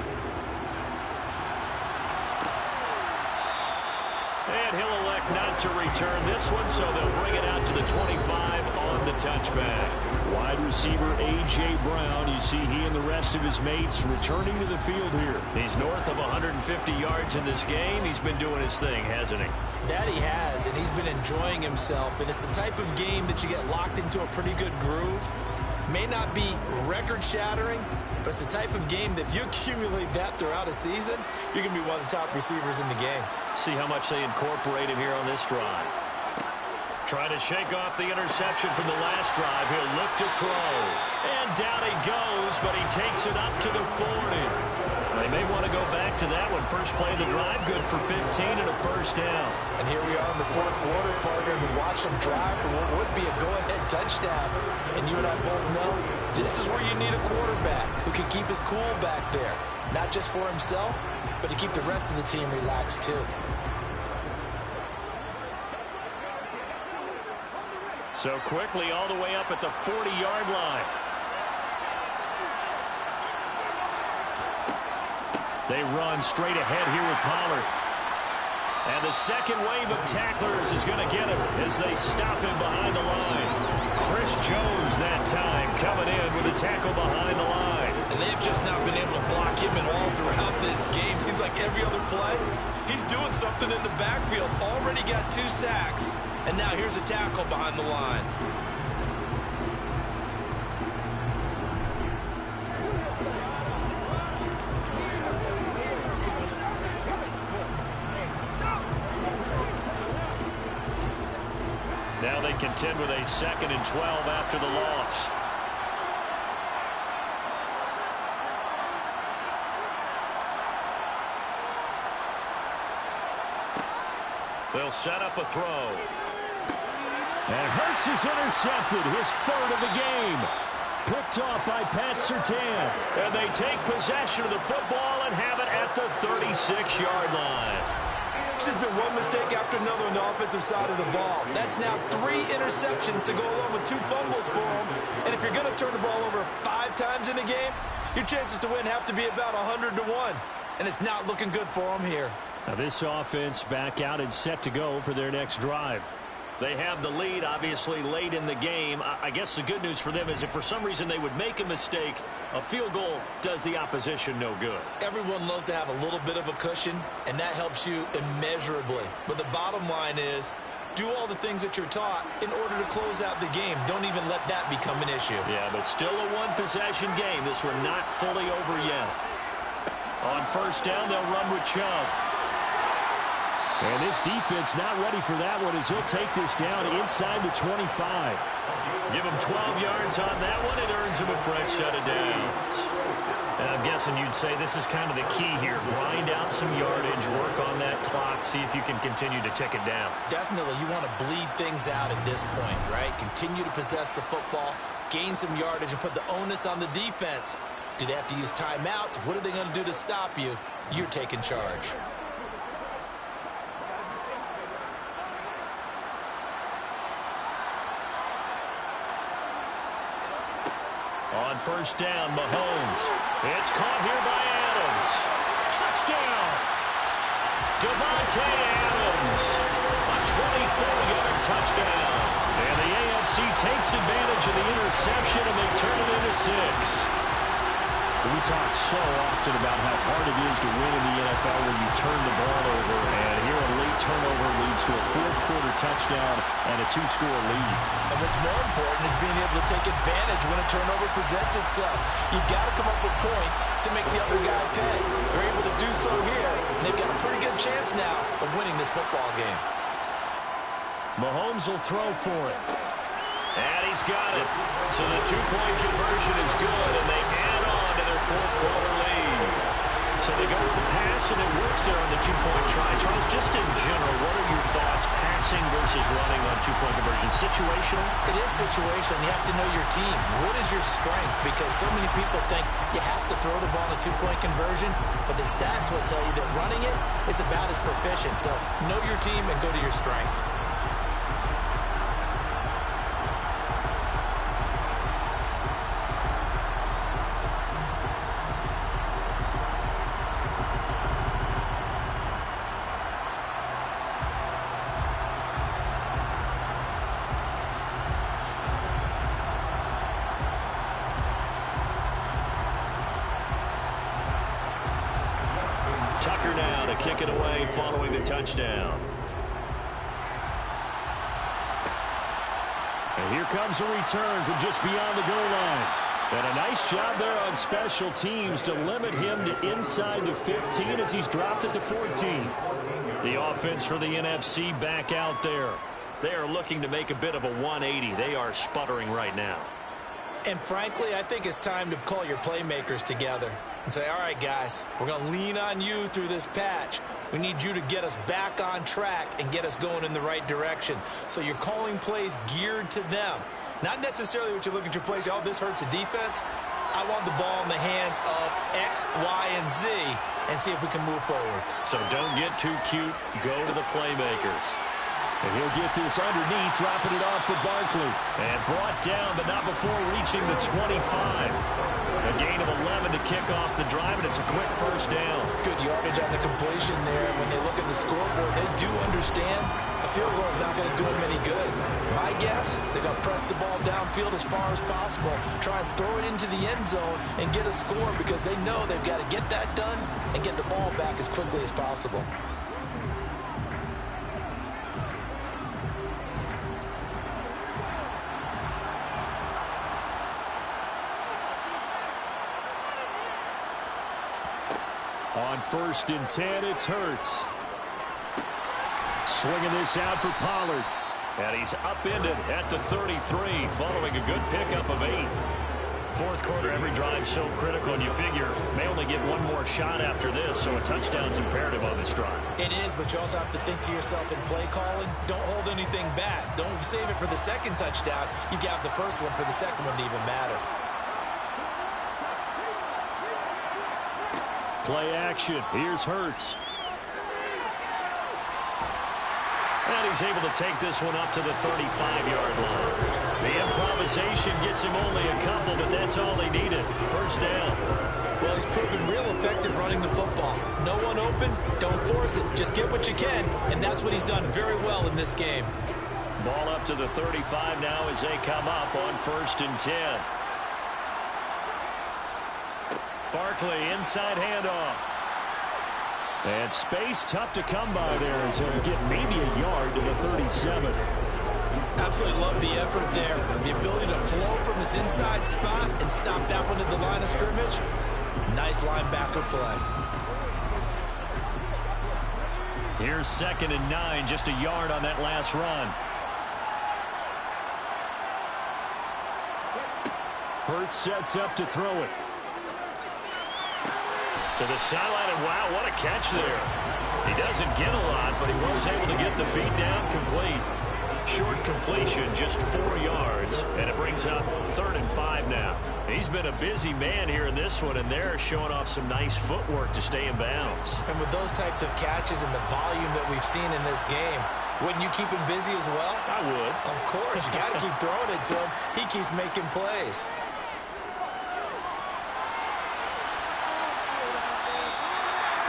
And he'll elect not to return this one, so they'll bring it out to the 25 on the touchback. Wide receiver A.J. Brown, you see he and the rest of his mates returning to the field here. He's north of 150 yards in this game. He's been doing his thing, hasn't he? That he has, and he's been enjoying himself. And it's the type of game that you get locked into a pretty good groove. May not be record-shattering, but it's the type of game that if you accumulate that throughout a season, you're going to be one of the top receivers in the game. See how much they incorporate him here on this drive. Trying to shake off the interception from the last drive. He'll look to throw. And down he goes, but he takes it up to the 40. They may want to go back to that one. First play of the drive, good for 15 and a first down. And here we are in the fourth quarter, partner, and watch them drive for what would be a go-ahead touchdown. And you and I both know this is where you need a quarterback who can keep his cool back there. Not just for himself, but to keep the rest of the team relaxed too. So quickly all the way up at the 40-yard line. They run straight ahead here with Pollard. And the second wave of tacklers is going to get him as they stop him behind the line. Chris Jones that time coming in with a tackle behind the line. And they've just not been able to block him at all throughout this game. Seems like every other play, he's doing something in the backfield. Already got 2 sacks. And now here's a tackle behind the line. Now they contend with a 2nd and 12 after the loss. They'll set up a throw. And Hurts is intercepted, his 3rd of the game. Picked off by Pat Surtain. And they take possession of the football and have it at the 36-yard line. It's just been one mistake after another on the offensive side of the ball. That's now 3 interceptions to go along with 2 fumbles for him. And if you're going to turn the ball over 5 times in a game, your chances to win have to be about 100 to 1. And it's not looking good for him here. Now this offense back out and set to go for their next drive. They have the lead, obviously, late in the game. I guess the good news for them is if for some reason they would make a mistake, a field goal does the opposition no good. Everyone loves to have a little bit of a cushion, and that helps you immeasurably. But the bottom line is, do all the things that you're taught in order to close out the game. Don't even let that become an issue. Yeah, but still a one-possession game. This one not fully over yet. On first down, they'll run with Chubb. And this defense not ready for that one as he'll take this down inside the 25. Give him 12 yards on that one. It earns him a fresh set of downs. And I'm guessing you'd say this is kind of the key here. Grind out some yardage, work on that clock, see if you can continue to tick it down. Definitely. You want to bleed things out at this point, right? Continue to possess the football, gain some yardage, and put the onus on the defense. Do they have to use timeouts? What are they going to do to stop you? You're taking charge. On first down, Mahomes. It's caught here by Adams. Touchdown! Devontae Adams. A 24-yard touchdown. And the AFC takes advantage of the interception, and they turn it into 6. We talk so often about how hard it is to win in the NFL when you turn the ball over. And here a late turnover leads to a fourth-quarter touchdown and a two-score lead. And what's more important is being able to take advantage when a turnover presents itself. You've got to come up with points to make the other guy pay. They're able to do so here, and they've got a pretty good chance now of winning this football game. Mahomes will throw for it. And he's got it. So the two-point conversion is good, and they add on to their fourth-quarter lead. So they go with the pass, and it works there on the two-point try. Charles, just in general, what are your thoughts, passing versus running on two-point conversion? Situational? It is situational. You have to know your team. What is your strength? Because so many people think you have to throw the ball in a two-point conversion, but the stats will tell you that running it is about as proficient. So know your team and go to your strength. Tucker now to kick it away following the touchdown. And here comes a return from just beyond the goal line. And a nice job there on special teams to limit him to inside the 15 as he's dropped it to 14. The offense for the NFC back out there. They are looking to make a bit of a 180. They are sputtering right now. And frankly, I think it's time to call your playmakers together and say, all right, guys, we're going to lean on you through this patch. We need you to get us back on track and get us going in the right direction. So you're calling plays geared to them. Not necessarily what you look at your plays, oh, this hurts the defense. I want the ball in the hands of X, Y, and Z and see if we can move forward. So don't get too cute. Go to the playmakers. And he'll get this underneath, dropping it off for Barkley. And brought down, but not before reaching the 25. A gain of 11 to kick off the drive, and it's a quick first down. Good yardage on the completion there. When they look at the scoreboard, they do understand a field goal is not going to do them any good. My guess, they're going to press the ball downfield as far as possible, try and throw it into the end zone and get a score because they know they've got to get that done and get the ball back as quickly as possible. On 1st and 10, it's Hurts. Swinging this out for Pollard. And he's upended at the 33, following a good pickup of 8. Fourth quarter, every drive so critical, and you figure may only get one more shot after this, so a touchdown's imperative on this drive. It is, but you also have to think to yourself in play calling, don't hold anything back. Don't save it for the second touchdown. You got the first one for the second one to even matter. Play action. Here's Hurts. And he's able to take this one up to the 35-yard line. The improvisation gets him only a couple, but that's all they needed. First down. Well, he's proven real effective running the football. No one open, don't force it. Just get what you can, and that's what he's done very well in this game. Ball up to the 35 now as they come up on 1st and 10. Barkley, inside handoff. And space tough to come by there as he'll get maybe a yard to the 37. Absolutely love the effort there. The ability to flow from his inside spot and stop that one at the line of scrimmage. Nice linebacker play. Here's 2nd and 9, just a yard on that last run. Hurts sets up to throw it. To the sideline, and wow, what a catch there. He doesn't get a lot, but he was able to get the feet down complete. Short completion, just 4 yards, and it brings up 3rd and 5 now. He's been a busy man here in this one, and they're showing off some nice footwork to stay in bounds. And with those types of catches and the volume that we've seen in this game, wouldn't you keep him busy as well? I would. Of course, you got to keep throwing it to him. He keeps making plays.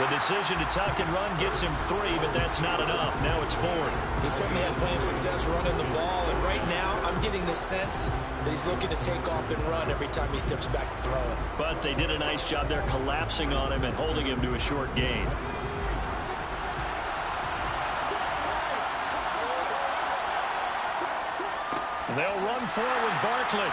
The decision to tuck and run gets him 3, but that's not enough. Now it's 4th. He certainly had plenty of success running the ball, and right now I'm getting the sense that he's looking to take off and run every time he steps back to throw it. But they did a nice job there collapsing on him and holding him to a short gain. They'll run forward Barkley.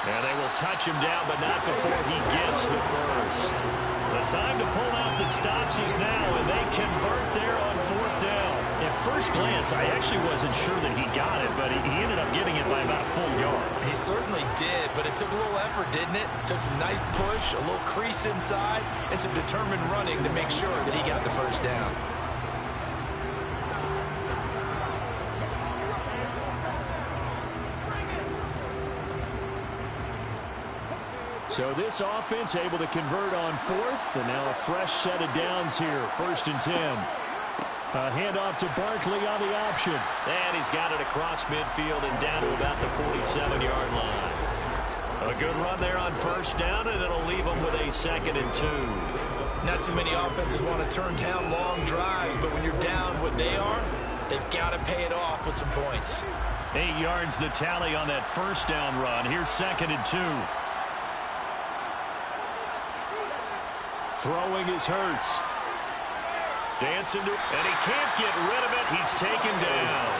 And they will touch him down, but not before he gets the first. The time to pull out the stops is now, and they convert there on 4th down. At first glance, I actually wasn't sure that he got it, but he ended up getting it by about a full yard. He certainly did, but it took a little effort, didn't it? Took some nice push, a little crease inside, and some determined running to make sure that he got the first down. So this offense able to convert on 4th, and now a fresh set of downs here. 1st and 10. A handoff to Barkley on the option. And he's got it across midfield and down to about the 47-yard line. A good run there on 1st down, and it'll leave them with a 2nd and 2. Not too many offenses want to turn down long drives, but when you're down what they are, they've got to pay it off with some points. 8 yards the tally on that 1st down run. Here's 2nd and 2. Throwing is Hurts. Dancing to, and he can't get rid of it. He's taken down.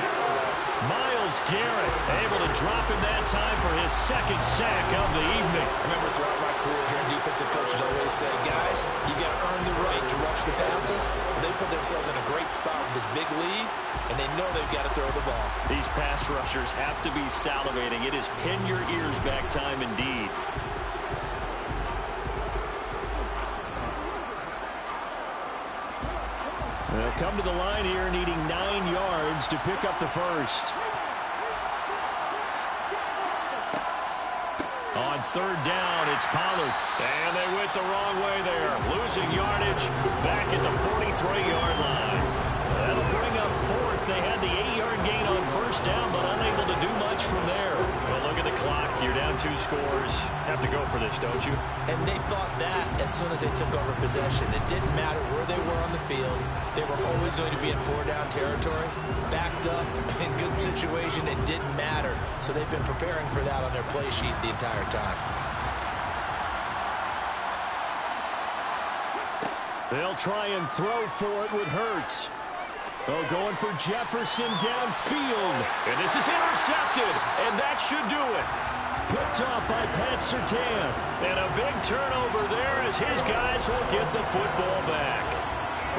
Myles Garrett able to drop him that time for his 2nd sack of the evening. I remember throughout my career here, defensive coaches always say, guys, you got to earn the right to rush the passer. They put themselves in a great spot with this big lead, and they know they've got to throw the ball. These pass rushers have to be salivating. It is pin your ears back time indeed. They'll come to the line here needing 9 yards to pick up the first. On 3rd down, it's Pollard. And they went the wrong way there. Losing yardage back at the 43-yard line. That'll bring up 4th. They had the 8-yard gain on 1st down, but unable to do much from there. Well, look at the clock. You're down 2 scores. Have to go for this, don't you? And they thought that as soon as they took over possession. It didn't matter where they were on the field. They were always going to be in 4-down territory. Backed up, in good situation, it didn't matter. So they've been preparing for that on their play sheet the entire time. They'll try and throw for it with Hurts. Oh, going for Jefferson downfield. And this is intercepted, and that should do it. Picked off by Pat Surtain. And a big turnover there as his guys will get the football back.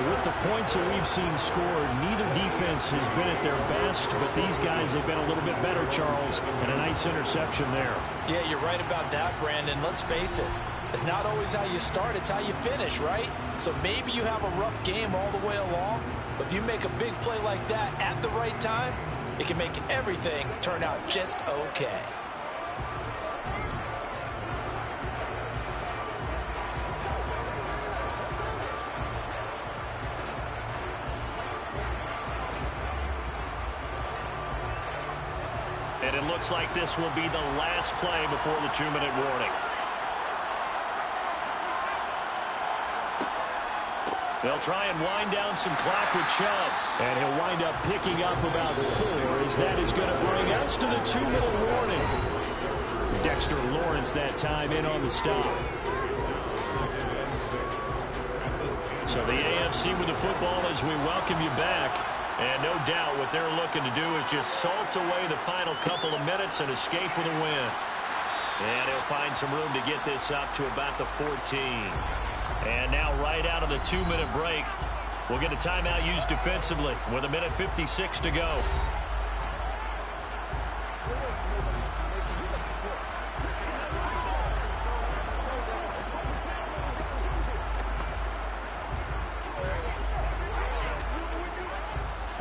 With the points that we've seen scored, neither defense has been at their best, but these guys have been a little bit better, Charles, and a nice interception there. Yeah, you're right about that, Brandon. Let's face it. It's not always how you start, it's how you finish, right? So maybe you have a rough game all the way along, but if you make a big play like that at the right time, it can make everything turn out just okay. And it looks like this will be the last play before the 2-minute warning. They'll try and wind down some clock with Chubb. And he'll wind up picking up about 4 as that is going to bring us to the 2-minute warning. Dexter Lawrence that time in on the stop. So the AFC with the football as we welcome you back. And no doubt what they're looking to do is just salt away the final couple of minutes and escape with a win. And he'll find some room to get this up to about the 14. And now right out of the 2-minute break, we'll get a timeout used defensively with 1:56 to go.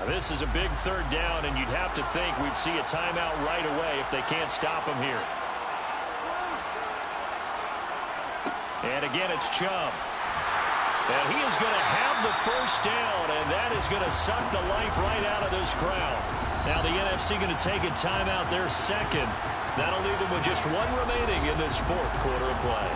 This is a big 3rd down, and you'd have to think we'd see a timeout right away if they can't stop him here. And again, it's Chubb. And he is going to have the first down, and that is going to suck the life right out of this crowd. Now the NFC going to take a timeout, their 2nd. That'll leave them with just 1 remaining in this 4th quarter of play.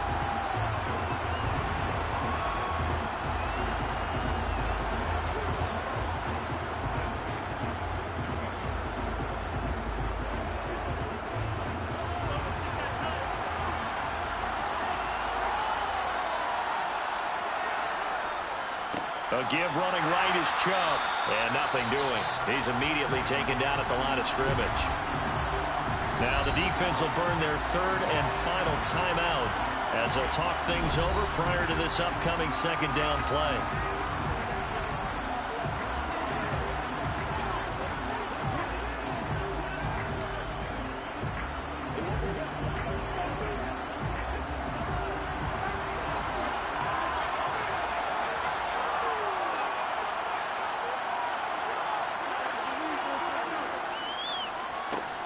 A give running right is Chubb. And nothing doing. He's immediately taken down at the line of scrimmage. Now the defense will burn their third and final timeout as they'll talk things over prior to this upcoming second down play.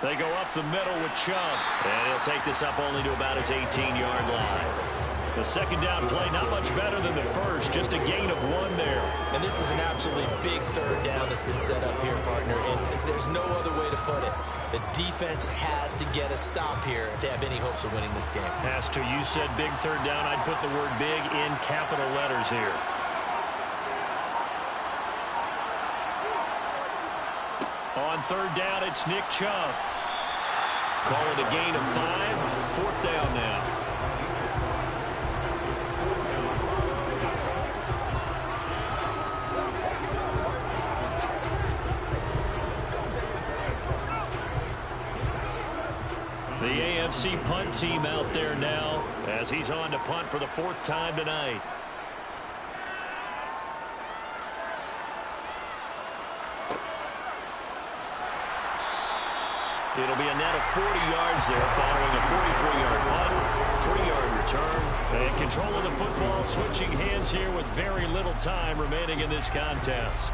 They go up the middle with Chubb. And he'll take this up only to about his 18-yard line. The second down play, not much better than the first. Just a gain of 1 there. And this is an absolutely big third down that's been set up here, partner. And there's no other way to put it. The defense has to get a stop here if they have any hopes of winning this game. Has to. You said big third down. I'd put the word big in capital letters here. On third down, it's Nick Chubb. Call it a gain of 5. Fourth down now. The AFC punt team out there now as he's on to punt for the 4th time tonight. It'll be a net of 40 yards there following a 43-yard punt, 3-yard return. And control of the football switching hands here with very little time remaining in this contest.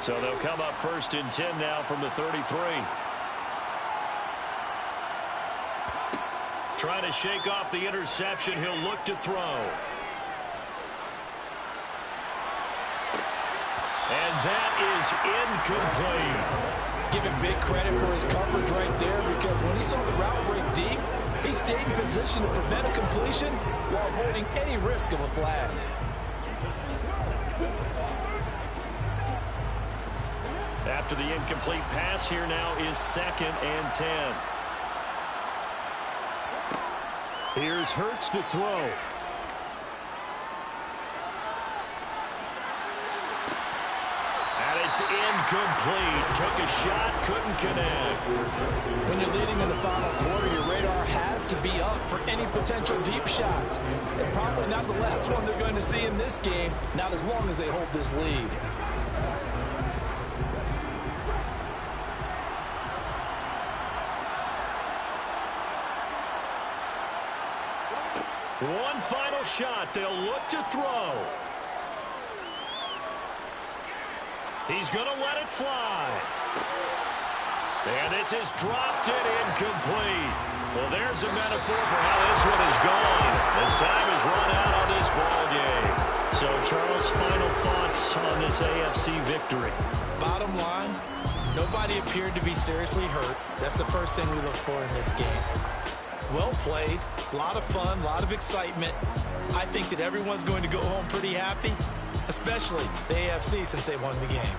So they'll come up 1st and 10 now from the 33. Trying to shake off the interception. He'll look to throw. And that is incomplete. Give him big credit for his coverage right there, because when he saw the route break deep, he stayed in position to prevent a completion while avoiding any risk of a flag. After the incomplete pass, here now is 2nd and 10. Here's Hurts to throw. And it's incomplete. Took a shot, couldn't connect. When you're leading in the final quarter, your radar has to be up for any potential deep shots. And probably not the last one they're going to see in this game, not as long as they hold this lead. One final shot. They'll look to throw. He's going to let it fly. And this is dropped it incomplete. Well, there's a metaphor for how this one is gone. As time is run out on this ball game. So, Charles, final thoughts on this AFC victory? Bottom line, nobody appeared to be seriously hurt. That's the first thing we look for in this game. Well played, a lot of fun, a lot of excitement. I think that everyone's going to go home pretty happy, especially the AFC since they won the game.